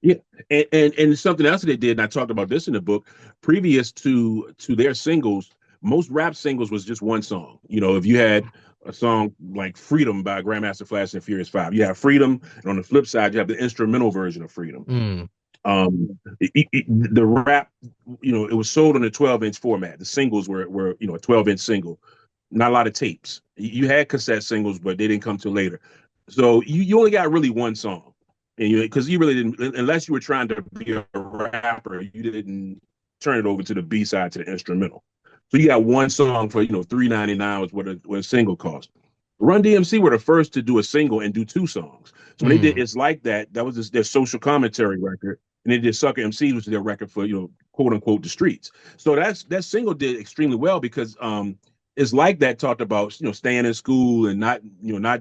S2: Yeah, and something else they did, and I talked about this in the book. Previous to their singles, most rap singles was just one song. If you had a song like "Freedom" by Grandmaster Flash and Furious Five, you have "Freedom," and on the flip side, you have the instrumental version of "Freedom."
S1: Mm.
S2: The rap, it was sold on a 12-inch format. The singles were a 12-inch single. Not a lot of tapes. You had cassette singles, but they didn't come till later. So you only got really one song, and because you really didn't, unless you were trying to be a rapper, you didn't turn it over to the B side, to the instrumental. So you got one song for $3.99 was what a single cost. Run DMC were the first to do a single and do two songs. So when they did
S1: Mm.
S2: It's Like That, that was their social commentary record, and they did Sucker MCs, which is their record for quote unquote the streets. So that single did extremely well because It's Like That talked about staying in school and not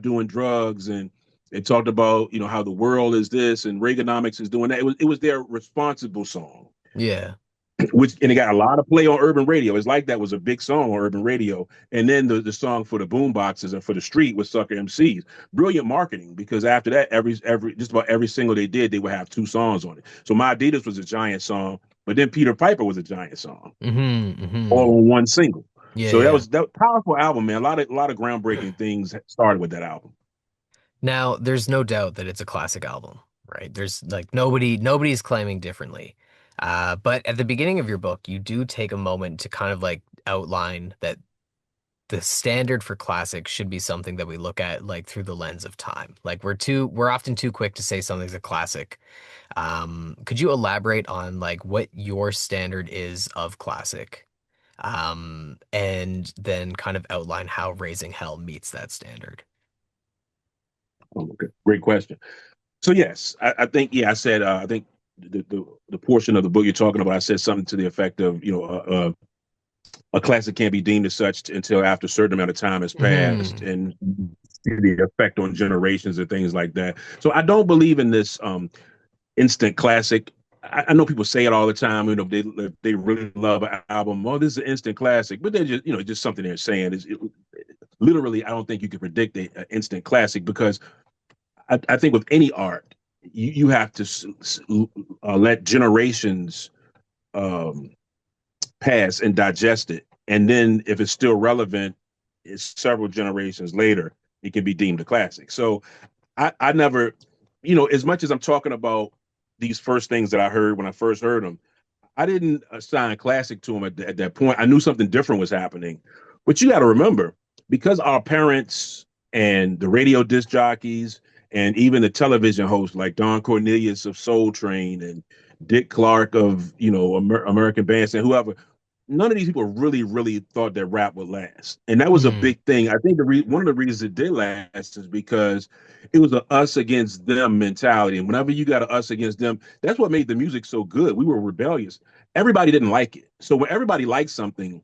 S2: doing drugs, and it talked about how the world is this and Reaganomics is doing that. It was their responsible song,
S1: Yeah.
S2: and it got a lot of play on urban radio. It's Like That was a big song on urban radio, and then the song for the boom boxes and for the street was Sucker MCs. Brilliant marketing, because after that, every just about every single they did, they would have two songs on it. So My Adidas was a giant song, but then Peter Piper was a giant song,
S1: Mm-hmm. Mm-hmm.
S2: all on one single.
S1: Yeah.
S2: So that
S1: Yeah.
S2: was that powerful album, man. A lot of groundbreaking things started with that album.
S1: Now, there's no doubt that it's a classic album, right? There's like nobody's claiming differently. But at the beginning of your book, you do take a moment to kind of like outline that the standard for classic should be something that we look at like through the lens of time. Like we're often too quick to say something's a classic. Could you elaborate on like what your standard is of classic? And then kind of outline how Raising Hell meets that standard.
S2: Oh, okay. Great question. So yes, I think I said I think the portion of the book you're talking about, I said something to the effect of a classic can't be deemed as such until after a certain amount of time has passed
S1: Hmm.
S2: and the effect on generations and things like that. So I don't believe in this instant classic. I know people say it all the time. They really love an album. Oh, this is an instant classic, but they're just something they're saying. Literally, I don't think you can predict an instant classic because I think with any art, you have to let generations um, pass and digest it, and then if it's still relevant, it's several generations later, it can be deemed a classic. So I never, as much as I'm talking about these first things that I heard when I first heard them, I didn't assign classic to him at that point. I knew something different was happening. But you got to remember, because our parents and the radio disc jockeys and even the television hosts like Don Cornelius of Soul Train and Dick Clark of, American Bandstand, whoever, none of these people really thought that rap would last. And that was a
S1: Mm,
S2: big thing. I think one of the reasons it did last is because it was a us against them mentality. And whenever you got a us against them, that's what made the music so good. We were rebellious. Everybody didn't like it. So when everybody likes something,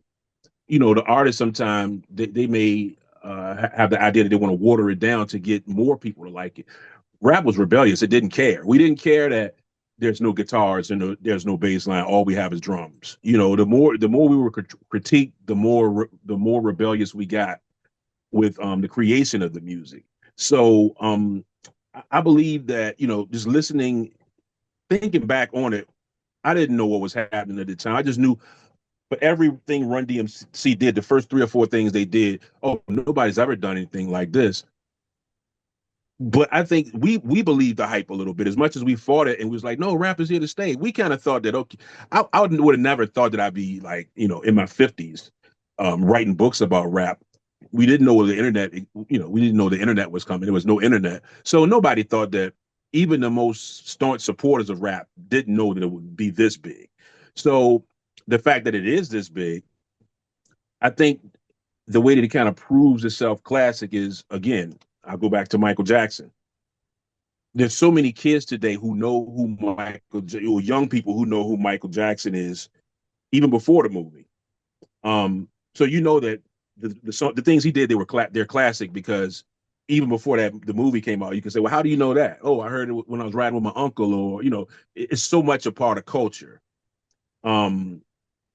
S2: the artists sometimes they may have the idea that they want to water it down to get more people to like it. Rap was rebellious. It didn't care. We didn't care that there's no guitars and there's no bass line. All we have is drums. The more we were critiqued, the more rebellious we got with the creation of the music. So I believe that just listening, thinking back on it, I didn't know what was happening at the time. I just knew for everything Run DMC did, the first 3 or 4 things they did, oh, nobody's ever done anything like this. But I think we believed the hype a little bit as much as we fought it and was like, no, rap is here to stay. We kind of thought that, okay, I would have never thought that I'd be like, in my 50s, writing books about rap. We didn't know the internet, we didn't know the internet was coming. There was no internet. So nobody thought that even the most staunch supporters of rap didn't know that it would be this big. So the fact that it is this big, I think the way that it kind of proves itself classic is, again, I'll go back to Michael Jackson. There's so many kids today who know who or young people who know who Michael Jackson is, even before the movie. So you know that the things he did, they're classic because even before that the movie came out, you can say, well, how do you know that? Oh, I heard it when I was riding with my uncle, or it's so much a part of culture.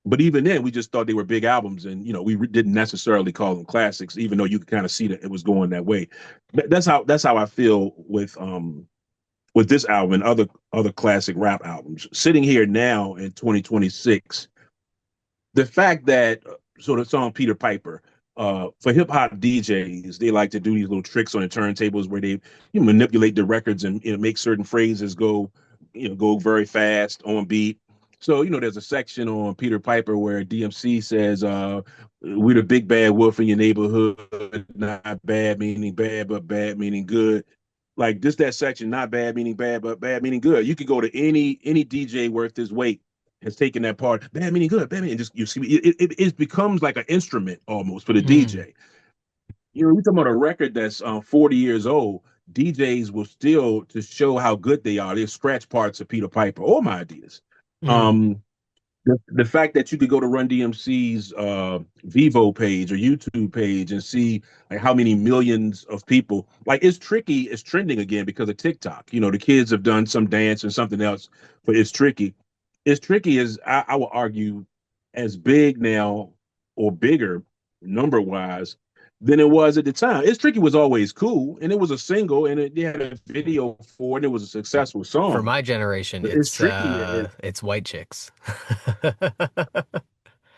S2: But even then, we just thought they were big albums, and we didn't necessarily call them classics, even though you could kind of see that it was going that way. That's how I feel with this album and other classic rap albums. Sitting here now in 2026, the fact that so the song Peter Piper, for hip hop DJs, they like to do these little tricks on the turntables where they manipulate the records and make certain phrases go very fast on beat. So there's a section on Peter Piper where DMC says, "We're the big bad wolf in your neighborhood, not bad meaning bad, but bad meaning good." Like just that section, not bad meaning bad, but bad meaning good. You could go to any DJ worth his weight has taken that part, bad meaning good, bad meaning just you see it becomes like an instrument almost for the
S1: mm,
S2: DJ. We're talking about a record that's 40 years old. DJs will still, to show how good they are, they scratch parts of Peter Piper or my ideas.
S1: mm.
S2: Um, the fact that you could go to Run DMC's Vivo page or YouTube page and see like how many millions of people, like it's tricky, it's trending again because of TikTok. The kids have done some dance and something else, but it's tricky. It's tricky as I will argue as big now or bigger number wise than it was at the time. It's Tricky was always cool, and it was a single, and they had a video for it, and it was a successful
S1: For
S2: song.
S1: my generation,
S2: But it's tricky.
S1: it's white chicks.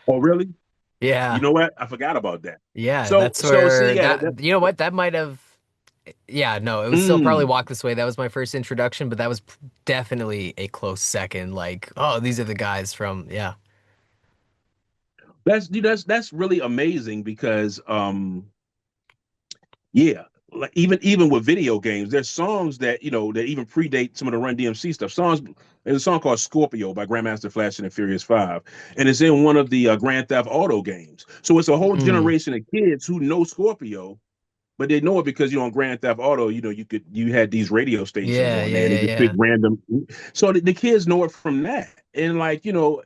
S2: Oh, really? You
S1: Yeah.
S2: know what? I forgot about that.
S1: Yeah,
S2: So,
S1: that's
S2: so see,
S1: where
S2: yeah,
S1: that you know what that might have yeah, no, it was still probably
S2: mm,
S1: Walk This Way. That was my first introduction, but that was definitely a close second. Like, oh, these are the guys from yeah.
S2: that's really amazing because yeah, like even with video games, there's songs that that even predate some of the Run DMC stuff. There's a song called Scorpio by Grandmaster Flash and the Furious Five, and it's in one of the Grand Theft Auto games. So it's a whole
S1: Mm.
S2: generation of kids who know Scorpio, but they know it because on Grand Theft Auto, you had these radio stations
S1: Yeah,
S2: on
S1: yeah,
S2: there, and they
S1: yeah,
S2: just pick
S1: yeah.
S2: random. So the kids know it from that, and like you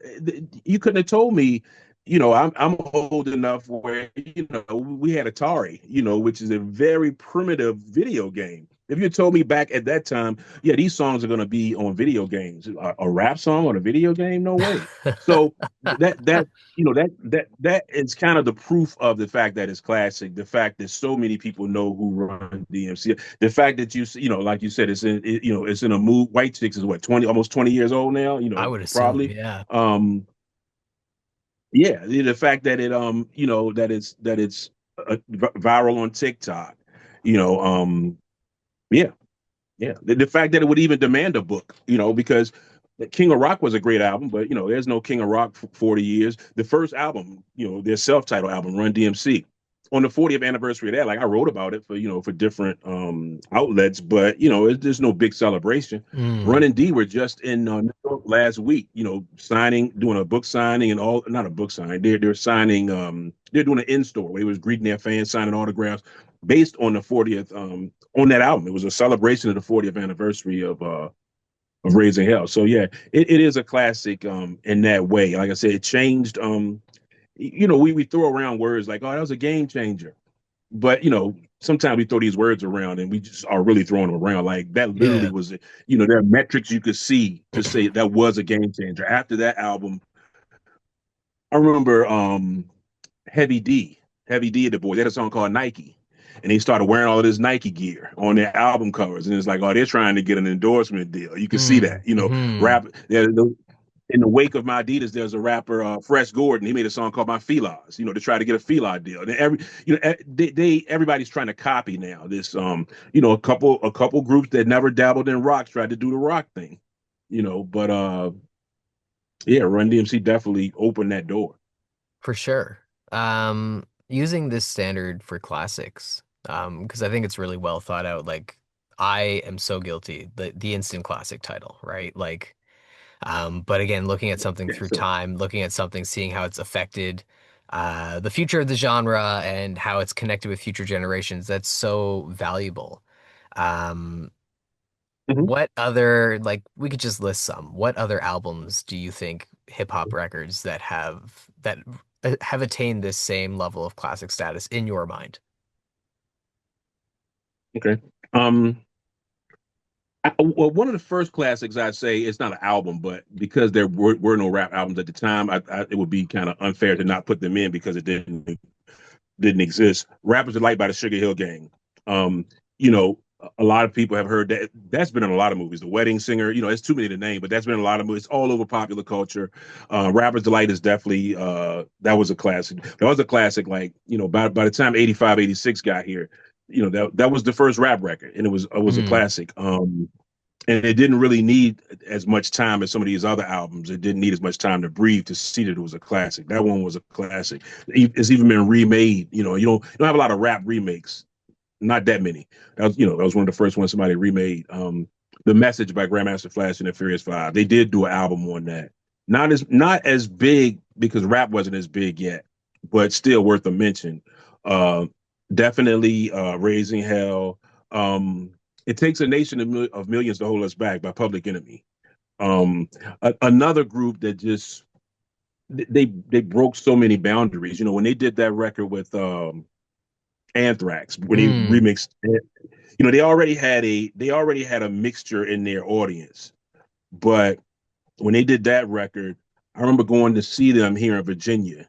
S2: couldn't have told me. I'm old enough where we had Atari, which is a very primitive video game. If you told me back at that time, yeah, these songs are going to be on video games, a rap song on a video game, no way. So that that is kind of the proof of the fact that it's classic. The fact that so many people know who Run DMC. The fact that like you said, it's in a mood. White Chicks is what 20, almost 20 years old now.
S1: I would assume,
S2: Probably.
S1: yeah.
S2: Yeah, the fact that it's viral on TikTok. You know, yeah, yeah. The fact that it would even demand a book, because King of Rock was a great album, but there's no King of Rock for 40 years. The first album, their self-titled album, Run DMC, on the 40th anniversary of that, like I wrote about it for different outlets, but there's no big celebration. Run
S1: Mm,
S2: and D were just in New York last week, signing, doing a book signing and all, not a book signing. They're signing, they're doing an in-store where they was greeting their fans, signing autographs based on the 40th on that album. It was a celebration of the 40th anniversary of Raising Hell. So yeah, it is a classic in that way. Like I said, it changed. We throw around words like, "Oh, that was a game changer," but sometimes we throw these words around and we just are really throwing them around. Like that literally
S1: yeah.
S2: was, there are metrics you could see to say that was a game changer. After that album, I remember Heavy D, Heavy D, the boys, they had a song called Nike. And they started wearing all of this Nike gear on their album covers. And it's like, oh, they're trying to get an endorsement deal. You can see that,
S1: Mm, mm-hmm.
S2: rap. In the wake of my Adidas, there's a rapper, Fresh Gordon. He made a song called My Felines, to try to get a Fila deal. And everybody's trying to copy now. This, a couple groups that never dabbled in rock tried to do the rock thing, But yeah, Run DMC definitely opened that door.
S1: For sure. Using this standard for classics, because I think it's really well thought out. Like, I am so guilty. The instant classic title, right? Like, but again, looking at something
S2: Yeah,
S1: through
S2: sure.
S1: time, looking at something, seeing how it's affected the future of the genre and how it's connected with future generations, that's so valuable. Um,
S2: Mhm.
S1: what other, like, we could just list some. What other albums do you think hip hop records that have attained this same level of classic status in your mind?
S2: Okay. Um, well, one of the first classics I'd say it's not an album, but because there were no rap albums at the time, it would be kind of unfair to not put them in because it didn't exist. Rappers Delight by the Sugar Hill Gang. Um, you know, a lot of people have heard that. That's been in a lot of movies. The Wedding Singer. It's too many to name, but that's been in a lot of movies. It's all over popular culture. Rappers Delight is definitely that was a classic. That was a classic. Like by the time 85, 86 got here, that was the first rap record, and it was a
S1: Mm,
S2: classic. And it didn't really need as much time as some of these other albums. It didn't need as much time to breathe to see that it was a classic. That one was a classic. It's even been remade. You don't have a lot of rap remakes. Not that many. That was one of the first ones somebody remade. The Message by Grandmaster Flash and the Furious Five. They did do an album on that. Not as big because rap wasn't as big yet, but still worth a mention. Uh, Definitely Raising Hell. It takes a nation of millions to hold us back by Public Enemy. Another group that just they broke so many boundaries. When they did that record with Anthrax, when they
S1: mm.
S2: remixed, they already had a mixture in their audience. But when they did that record, I remember going to see them here in Virginia,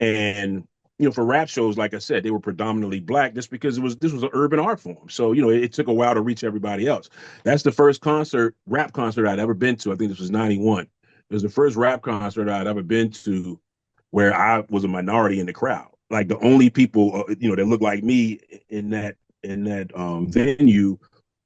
S2: and for rap shows, like I said, they were predominantly black just because this was an urban art form. So it took a while to reach everybody else. That's the first rap concert I'd ever been to. I think this was '91. It was the first rap concert I'd ever been to where I was a minority in the crowd. Like the only people that looked like me in that venue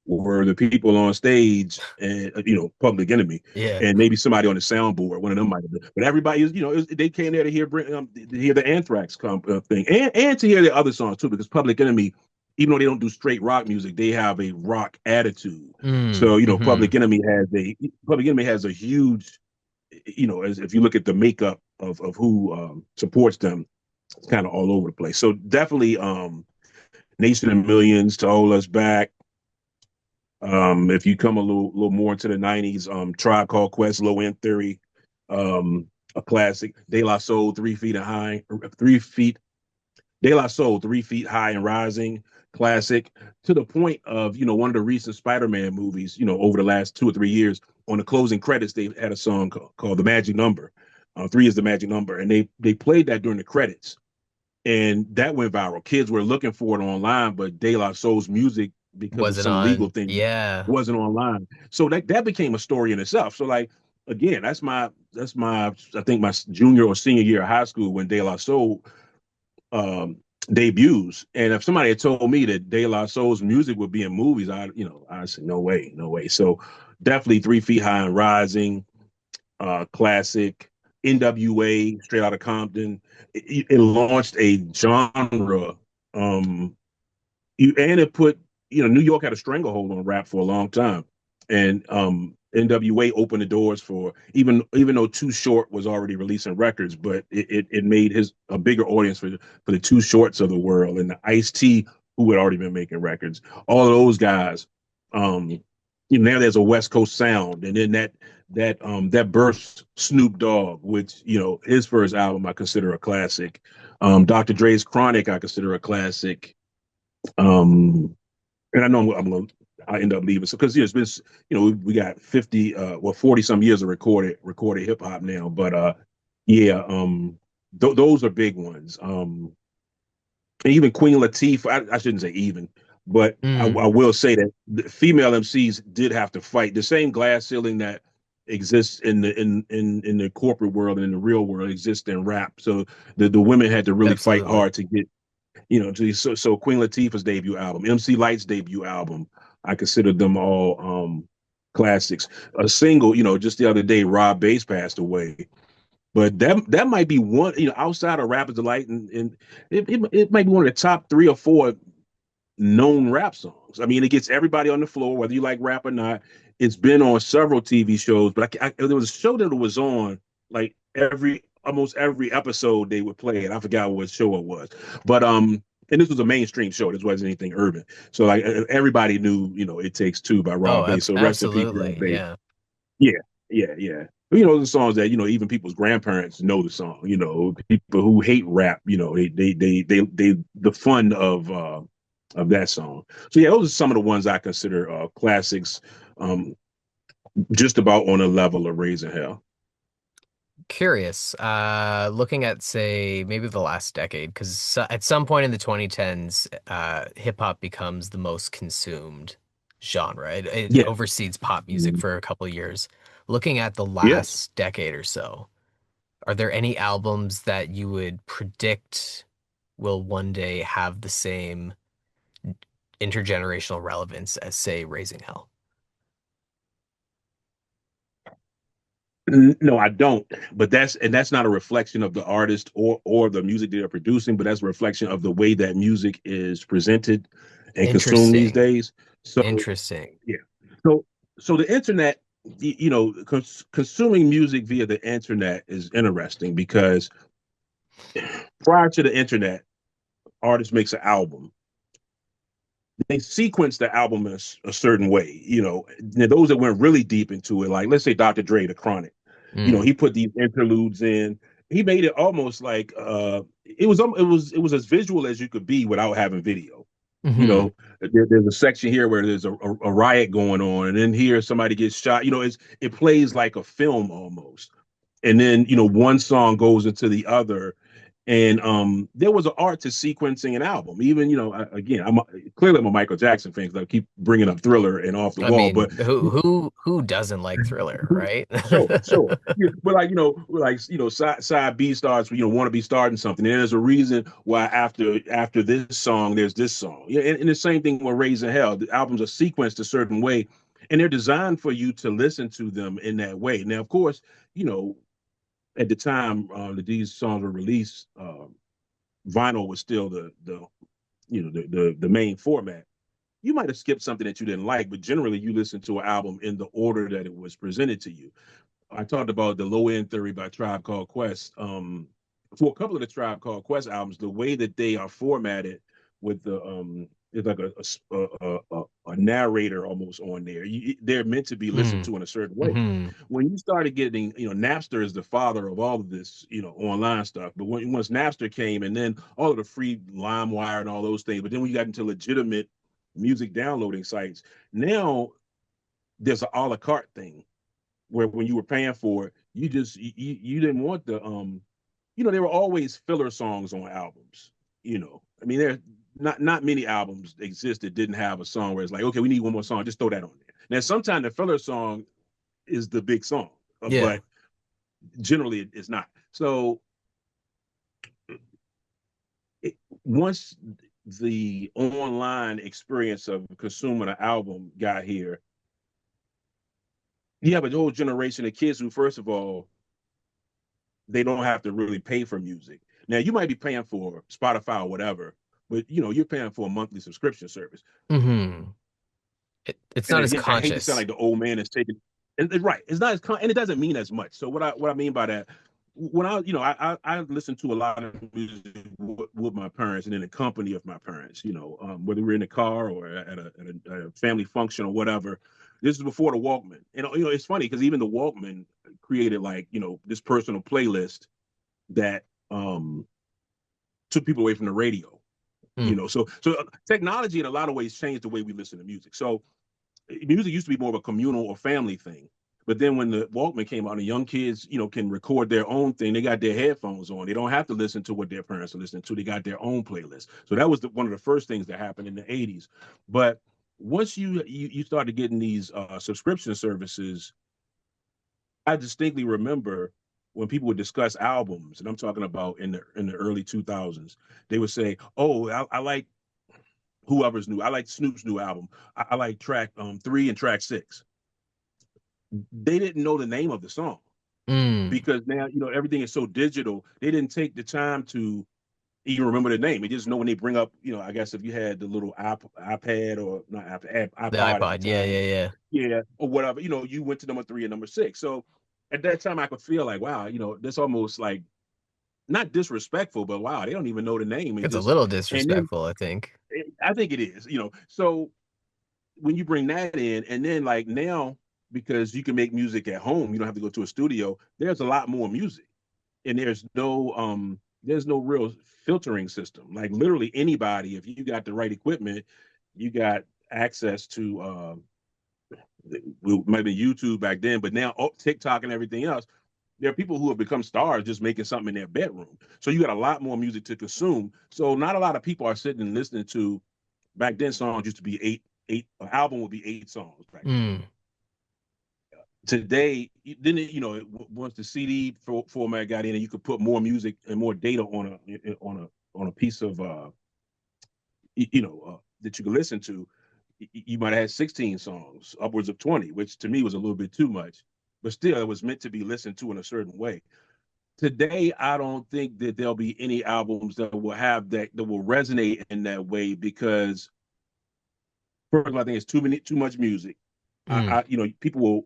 S2: were the people on stage and Public Enemy,
S1: Yeah.
S2: and maybe somebody on the soundboard. One of them might have been, but everybody is they came there to hear the Anthrax thing and to hear the other songs too, because Public Enemy, even though they don't do straight rock music, they have a rock attitude.
S1: Mm,
S2: So
S1: mm-hmm.
S2: Public Enemy has a huge, as if you look at the makeup of who supports them, it's kind of all over the place. So definitely Nation of Millions to hold us back. If you come a little more into the '90s, Tribe Called Quest, Low End Theory, a classic. De La Soul, 3 feet and high, 3 feet. De La Soul, 3 feet high and rising, classic. To the point of one of the recent Spider-Man movies. Over the last 2 or 3 years, on the closing credits, they had a song called "The Magic Number." Three is the magic number, and they played that during the credits, and that went viral. Kids were looking for it online, but De La Soul's music, because of
S1: Was it
S2: some legal
S1: on?
S2: thing,
S1: Yeah.
S2: wasn't online. So that became a story in itself. So like again, that's my I think my junior or senior year of high school when De La Soul um, debuts. And if somebody had told me that De La Soul's music would be in movies, I said no way, no way. So definitely 3 feet high and rising. classic. NWA, Straight Outta Compton. It launched a genre. And it put, New York had a stranglehold on rap for a long time, and NWA opened the doors for, even though Too Short was already releasing records, but it made his a bigger audience for the Too Shorts of the world, and the Ice-T, who had already been making records. All of those guys, now there's a West Coast sound, and then that burst Snoop Dogg, which, his first album I consider a classic. Dr. Dre's Chronic I consider a classic. And I know I end up leaving, so because it's been, we got 40 some years of recorded hip hop now, but yeah, those are big ones. And even Queen Latifah, I shouldn't say even, but I will say that the female MCs did have to fight the same glass ceiling that exists in the corporate world and in the real world exists in rap. So the women had to really fight
S1: Absolutely.
S2: hard to get, so Queen Latifah's debut album, MC Light's debut album, I consider them all classics. A single, just the other day, Rob Bass passed away, but that might be one, outside of Rapper's Delight, and it might be one of the top 3 or 4 known rap songs. I mean, it gets everybody on the floor, whether you like rap or not. It's been on several TV shows, but there was a show that it was on, like almost every episode they would play it. I forgot what show it was, but and this was a mainstream show. This wasn't anything urban. So like everybody knew, "It Takes Two" by
S1: Oh,
S2: Rob Bass. So rest in peace, Rob
S1: absolutely.
S2: Bass.
S1: Yeah.
S2: Yeah, yeah. The songs that, even people's grandparents know the song. People who hate rap, they the fun of that song. So yeah, those are some of the ones I consider classics, just about on a level of Raising Hell.
S1: Curious, looking at, say, maybe the last decade, because at some point in the 2010s, hip hop becomes the most consumed genre. It
S2: Yeah.
S1: oversees pop music for a couple of years. Looking at the
S2: Yes.
S1: last decade or so, are there any albums that you would predict will one day have the same intergenerational relevance as, say, Raising Hell?
S2: No, I don't. But that's not a reflection of the artist or the music they're producing, but that's a reflection of the way that music is presented and consumed these
S1: Interesting.
S2: days. So
S1: Interesting.
S2: yeah. So the internet, consuming music via the internet is interesting because prior to the internet, artist makes an album. They sequence the album in a certain way. Those that went really deep into it, like let's say Dr. Dre, The Chronic.
S1: Mm.
S2: He put these interludes in. He made it almost like it was as visual as you could be without having video.
S1: Hmm.
S2: There's a section here where there's a riot going on, and then here somebody gets shot. It plays like a film almost, and then one song goes into the other, and there was an art to sequencing an album. Even again, I'm a Michael Jackson fan because I keep bringing up Thriller and Off the
S1: I
S2: Wall,
S1: mean,
S2: but
S1: who doesn't like Thriller, right?
S2: sure. Yeah, but side B starts, want to be starting something. And there's a reason why after this song, there's this song. Yeah, and the same thing with Raising Hell. The albums are sequenced a certain way, and they're designed for you to listen to them in that way. Now, of course, at the time that these songs were released, vinyl was still the main format. You might have skipped something that you didn't like, but generally you listen to an album in the order that it was presented to you. I talked about the Low End Theory by Tribe Called Quest. For a couple of the Tribe Called Quest albums, the way that they are formatted with it's like a narrator almost on there. They're meant to be listened
S1: Hmm.
S2: to in a certain way.
S1: Hmm.
S2: When you started getting, Napster is the father of all of this, online stuff. But once Napster came, and then all of the free LimeWire and all those things, but then when you got into legitimate music downloading sites, now there's an a la carte thing where when you were paying for it, you didn't want there were always filler songs on albums. I mean, there not many albums exist that didn't have a song where it's like, okay, we need one more song, just throw that on there. Now, sometimes the filler song is the big song,
S1: Yeah.
S2: but generally it's not. So once the online experience of consuming an album got here, you have a whole generation of kids who, first of all, they don't have to really pay for music. Now, you might be paying for Spotify or whatever, but you're paying for a monthly subscription service.
S1: Mm-hmm. It's
S2: And
S1: not as
S2: again, I hate to sound
S1: conscious.
S2: like the old man is taking right. It's not as and it doesn't mean as much. So what I mean by that, when I listen to a lot of music with my parents and in the company of my parents. Whether we're in the car or at a family function or whatever. This is before the Walkman. And it's funny because even the Walkman created like this personal playlist that took people away from the radio.
S1: Mm.
S2: So technology in a lot of ways changed the way we listen to music. So music used to be more of a communal or family thing. But then when the Walkman came out, the young kids, can record their own thing. They got their headphones on. They don't have to listen to what their parents are listening to. They got their own playlist. So that was one of the first things that happened in the '80s. But once you started getting these subscription services, I distinctly remember when people would discuss albums, and I'm talking about in the early 2000s, they would say, "Oh, I like whoever's new. I like Snoop's new album. I like track 3 and track 6." They didn't know the name of the song
S1: Mm.
S2: because now everything is so digital. They didn't take the time to even remember the name. They just know when they bring up, I guess if you had the little iPad or not
S1: The
S2: iPod at the
S1: iPod. Yeah,
S2: time,
S1: yeah, yeah.
S2: yeah, or whatever, you went to number 3 and number 6. So at that time, I could feel like, wow, that's almost like not disrespectful, but wow, they don't even know the name. It
S1: It's a
S2: just
S1: little
S2: and then
S1: disrespectful, I think.
S2: I think it is. So when you bring that in, and then like now, because you can make music at home, you don't have to go to a studio. There's a lot more music, and there's no real filtering system. Like literally anybody, if you got the right equipment, you got access to maybe YouTube back then, but now TikTok and everything else. There are people who have become stars just making something in their bedroom. So you got a lot more music to consume. So not a lot of people are sitting and listening to. Back then, songs used to be an album would be 8 songs back then.
S1: Mm.
S2: Today, then once the CD format got in, and you could put more music and more data on a piece of that you could listen to. You might have had 16 songs, upwards of 20, which to me was a little bit too much. But still, it was meant to be listened to in a certain way. Today, I don't think that there'll be any albums that will have that will resonate in that way because first of all, I think it's too much music.
S1: Mm.
S2: People will.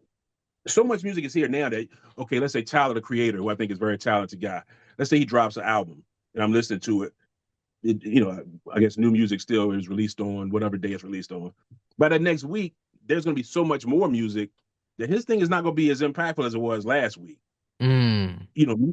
S2: So much music is here now that okay, let's say Tyler the Creator, who I think is a very talented guy. Let's say he drops an album and I'm listening to it. I guess new music still is released on whatever day it's released on. By the next week, there's going to be so much more music that his thing is not going to be as impactful as it was last week.
S1: Mm.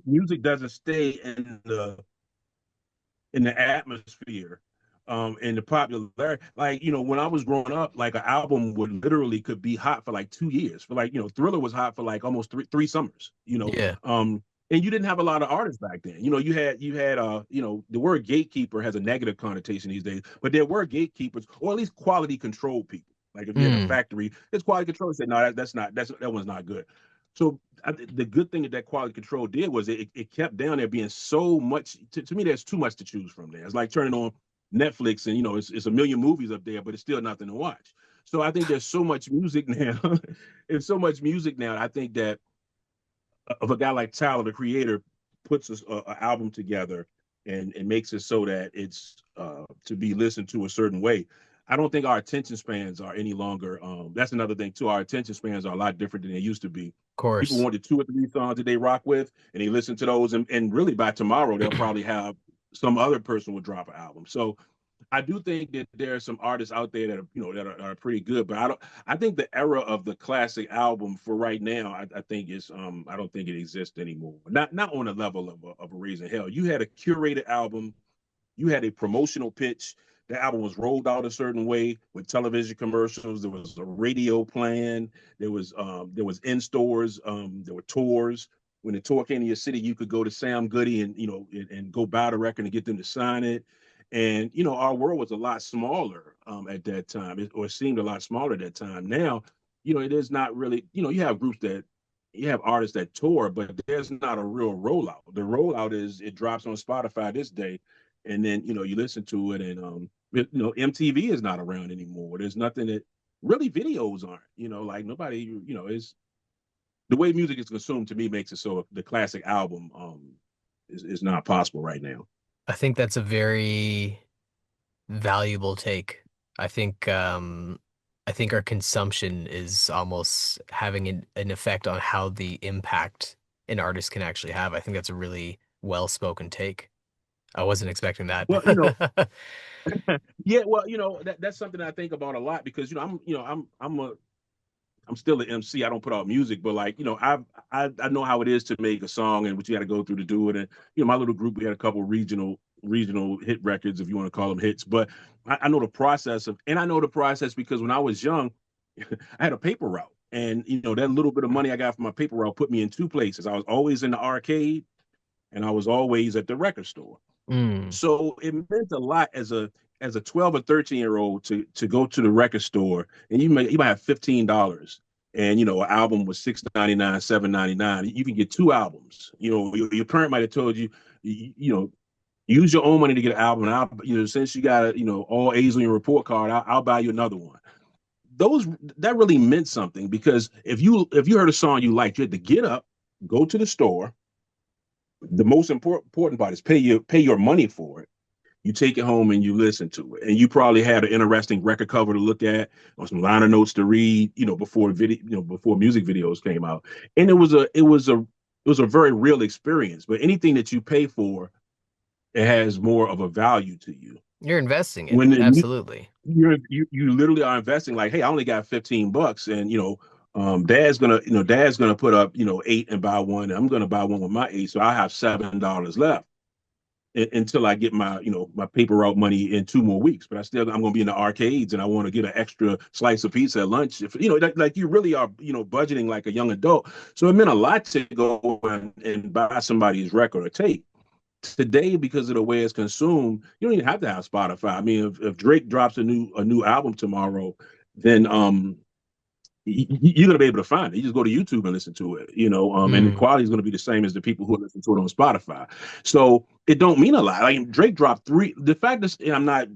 S2: Music doesn't stay in the atmosphere and the popularity. Like, when I was growing up, like an album would literally could be hot for like 2 years. For like, Thriller was hot for like almost three summers.
S1: Yeah.
S2: And you didn't have a lot of artists back then. You had the word gatekeeper has a negative connotation these days, but there were gatekeepers or at least quality control people. Like if you're in a
S1: Mm.
S2: factory, it's quality control. Said no, that one's not good. So the good thing that quality control did was it kept down there being so much. To me, there's too much to choose from there. It's like turning on Netflix and it's a million movies up there, but it's still nothing to watch. So I think there's so much music now. There's so much music now. I think that of a guy like Tyler, the creator, puts an album together and makes it so that it's to be listened to a certain way. I don't think our attention spans are any longer. That's another thing too. Our attention spans are a lot different than they used to be.
S1: Of
S2: People
S1: course.
S2: wanted 2 or 3 songs that they rock with, and they listen to those, and really by tomorrow they'll probably have some other person will drop an album. So I do think that there are some artists out there that are pretty good, but I think the era of the classic album for right now, I think is I don't think it exists anymore. Not on the level of a Raising Hell. You had a curated album, you had a promotional pitch. The album was rolled out a certain way with television commercials. There was a radio plan. There was in stores. There were tours. When the tour came to your city, you could go to Sam Goody and go buy the record and get them to sign it. And our world was a lot smaller at that time, or seemed a lot smaller at that time. Now, it is not really. You have groups that you have artists that tour, but there's not a real rollout. The rollout is it drops on Spotify this day, and then you listen to it, and MTV is not around anymore. There's nothing that really videos aren't. Like nobody is. the way music is consumed to me makes it so the classic album is not possible right now.
S1: I think that's a very valuable take. I think I think our consumption is almost having an effect on how the impact an artist can actually have. I think that's a really well-spoken take. I wasn't expecting that.
S2: Well, yeah, well, that's something I think about a lot because I'm still an MC. I don't put out music, but like I know how it is to make a song and what you got to go through to do it. And my little group, we had a couple regional hit records, if you want to call them hits. But I know the process and I know the process because when I was young, I had a paper route, and that little bit of money I got from my paper route put me in two places. I was always in the arcade, and I was always at the record store.
S1: Mm.
S2: So it meant a lot as a 12 or 13-year-old to go to the record store, and you might have $15, and an album was $6.99, $7.99. You can get two albums. Your parent might have told you, use your own money to get an album, and since you got all A's on your report card, I'll buy you another one. That really meant something because if you heard a song you liked, you had to get up, go to the store. The most important part is pay your money for it. You take it home and you listen to it, and you probably had an interesting record cover to look at or some liner notes to read, before before music videos came out. And it was a very real experience. But anything that you pay for, it has more of a value to you.
S1: You're investing in
S2: When
S1: it. Absolutely.
S2: you literally are investing, like, hey, I only got $15, and dad's gonna put up 8 and buy one, and I'm gonna buy one with my 8, so I have $7 left until I get my paper route money in 2 more weeks. But I'm gonna be in the arcades, and I want to get an extra slice of pizza at lunch. If like you really are budgeting like a young adult. So it meant a lot to go and buy somebody's record or tape. Today, because of the way it's consumed, you don't even have to have Spotify. I mean, if Drake drops a new album tomorrow, then you're gonna be able to find it. You just go to YouTube and listen to it, and the quality is gonna be the same as the people who listen to it on Spotify. So it don't mean a lot. Like Drake dropped three. The fact is, and I'm not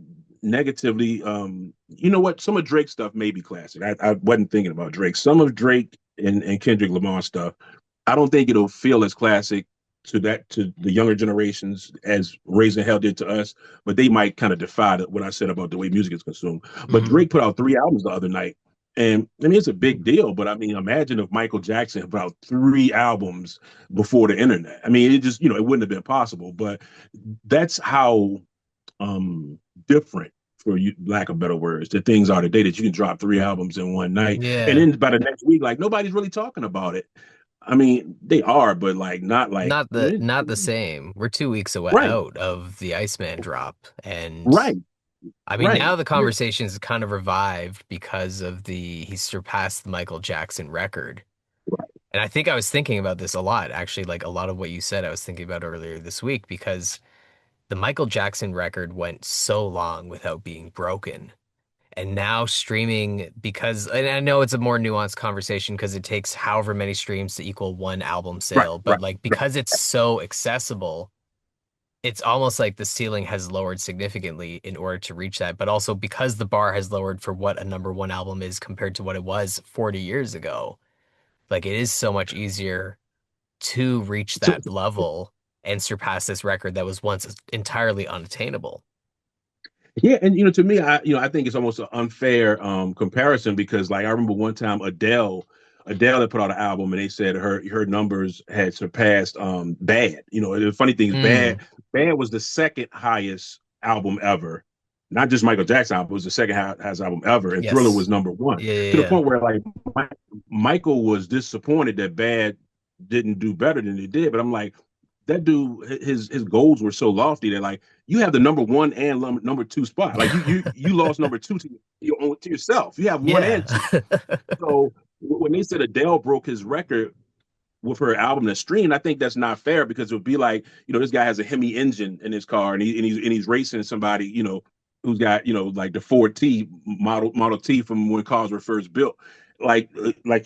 S2: negatively, what? Some of Drake's stuff may be classic. I wasn't thinking about Drake. Some of Drake and Kendrick Lamar stuff, I don't think it'll feel as classic to the younger generations as Raising Hell did to us, but they might kind of defy what I said about the way music is consumed. But Drake put out 3 albums the other night. And I mean, it's a big deal, but I mean, imagine if Michael Jackson had put out 3 albums before the internet. I mean, it just, it wouldn't have been possible, but that's how different, for you, lack of better words, that things are today, that you can drop 3 albums in one night.
S1: Yeah.
S2: And then by the next week, like nobody's really talking about it. I mean, they are, but like not
S1: the same. We're 2 weeks away
S2: right,
S1: out of the Iceman drop, and
S2: right,
S1: I mean,
S2: right.
S1: now the conversation's kind of revived because of he surpassed the Michael Jackson record.
S2: Right.
S1: And I think I was thinking about this a lot, actually, like a lot of what you said, I was thinking about earlier this week, because the Michael Jackson record went so long without being broken. And now streaming, and I know it's a more nuanced conversation because it takes however many streams to equal one album sale, but like because it's so accessible, it's almost like the ceiling has lowered significantly in order to reach that. But also because the bar has lowered for what a #1 album is compared to what it was 40 years ago, like it is so much easier to reach that level and surpass this record that was once entirely unattainable.
S2: Yeah, and to me, I think it's almost an unfair comparison because, like, I remember one time Adele had put out an album and they said her numbers had surpassed Bad. The funny thing is, Bad was the second highest album ever. Not just Michael Jackson album, it was the second highest album ever, and
S1: Yes.
S2: Thriller was #1.
S1: Yeah.
S2: To the point where like Michael was disappointed that Bad didn't do better than it did. But I'm like, that dude, his goals were so lofty that, like, you have the #1 and #2 spot. Like you lost #2 to yourself. You have 1 and 2. So when they said Adele broke his record with her album that streamed, I think that's not fair because it would be like, this guy has a Hemi engine in his car and he's racing somebody, who's got, like the Ford T Model T from when cars were first built. Like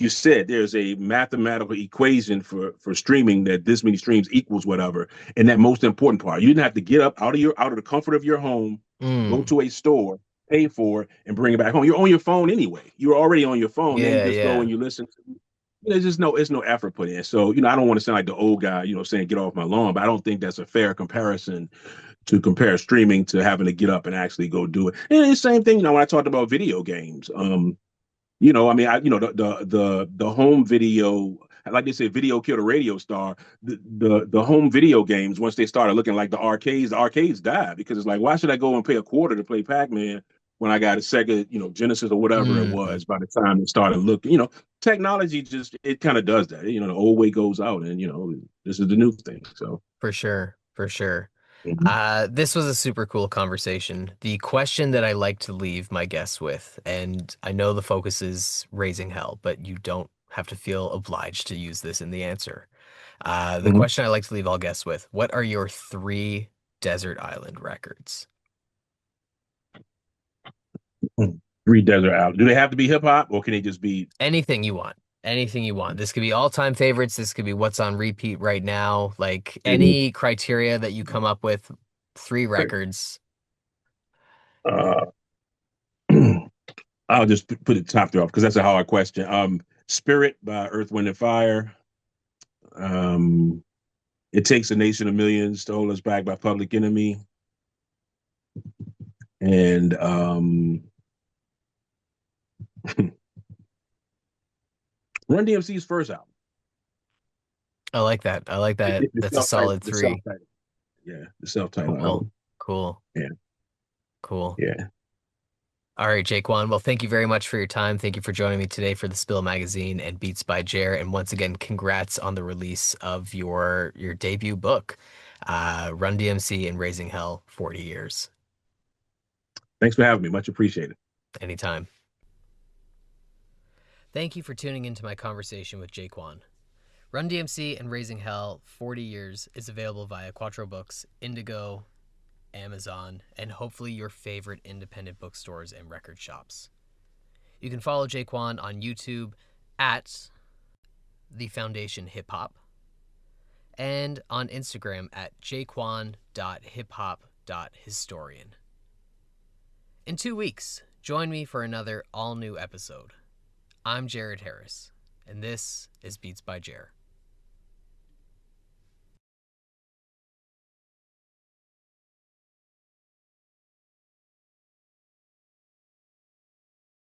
S2: you said, there's a mathematical equation for streaming that this many streams equals whatever. And that most important part, you didn't have to get up out of the comfort of your home, go to a store, pay for it, and bring it back home. You're on your phone anyway. You're already on your phone. Then you just go and you listen to there's no effort put in. So, I don't want to sound like the old guy, saying get off my lawn, but I don't think that's a fair comparison to compare streaming to having to get up and actually go do it. And it's the same thing, when I talked about video games. I mean, the home video, like they say, video killed a radio star. The home video games, once they started looking like the arcades died because it's like, why should I go and pay a quarter to play Pac-Man when I got a Sega, Genesis or whatever it
S1: Mm,
S2: was? By the time it started looking, technology just it kind of does that. The old way goes out, and this is the new thing. So.
S1: for sure, for sure.
S2: Mhm.
S1: This was a super cool conversation. The question that I like to leave my guests with, and I know the focus is raising hell, but you don't have to feel obliged to use this in the answer. The
S2: Mhm.
S1: question I like to leave all guests with, what are your three desert island records?
S2: Three desert islands. Do they have to be hip hop, or can they just be?
S1: Anything you want. Anything you want. This could be all-time favorites. This could be what's on repeat right now. Like any criteria that you come up with, three records.
S2: Uh, I'll just put it top off because that's a hard question. Spirit by Earth, Wind, and Fire. Um, It Takes a Nation of Millions to Hold Us Back by Public Enemy. And Run DMC's first album.
S1: I like that. I like that.
S2: The
S1: That's a
S2: self-titled,
S1: solid
S2: the
S1: three.
S2: self-titled, yeah, the self-titled
S1: Cool.
S2: album.
S1: Cool.
S2: Yeah,
S1: Cool.
S2: yeah.
S1: All right, JayQuan. Well, thank you very much for your time. Thank you for joining me today for the Spill Magazine and Beats by Jer. And once again, congrats on the release of your debut book, Run-DMC and Raising Hell, 40 Years.
S2: Thanks for having me. Much appreciated.
S1: Anytime. Thank you for tuning into my conversation with JayQuan. Run-DMC and Raising Hell, 40 Years is available via Quattro Books, Indigo, Amazon, and hopefully your favorite independent bookstores and record shops. You can follow JayQuan on YouTube at The Foundation Hip Hop and on Instagram at jayquan.hiphop.historian. In 2 weeks, join me for another all-new episode. I'm Jared Harris, and this is Beats by Jer.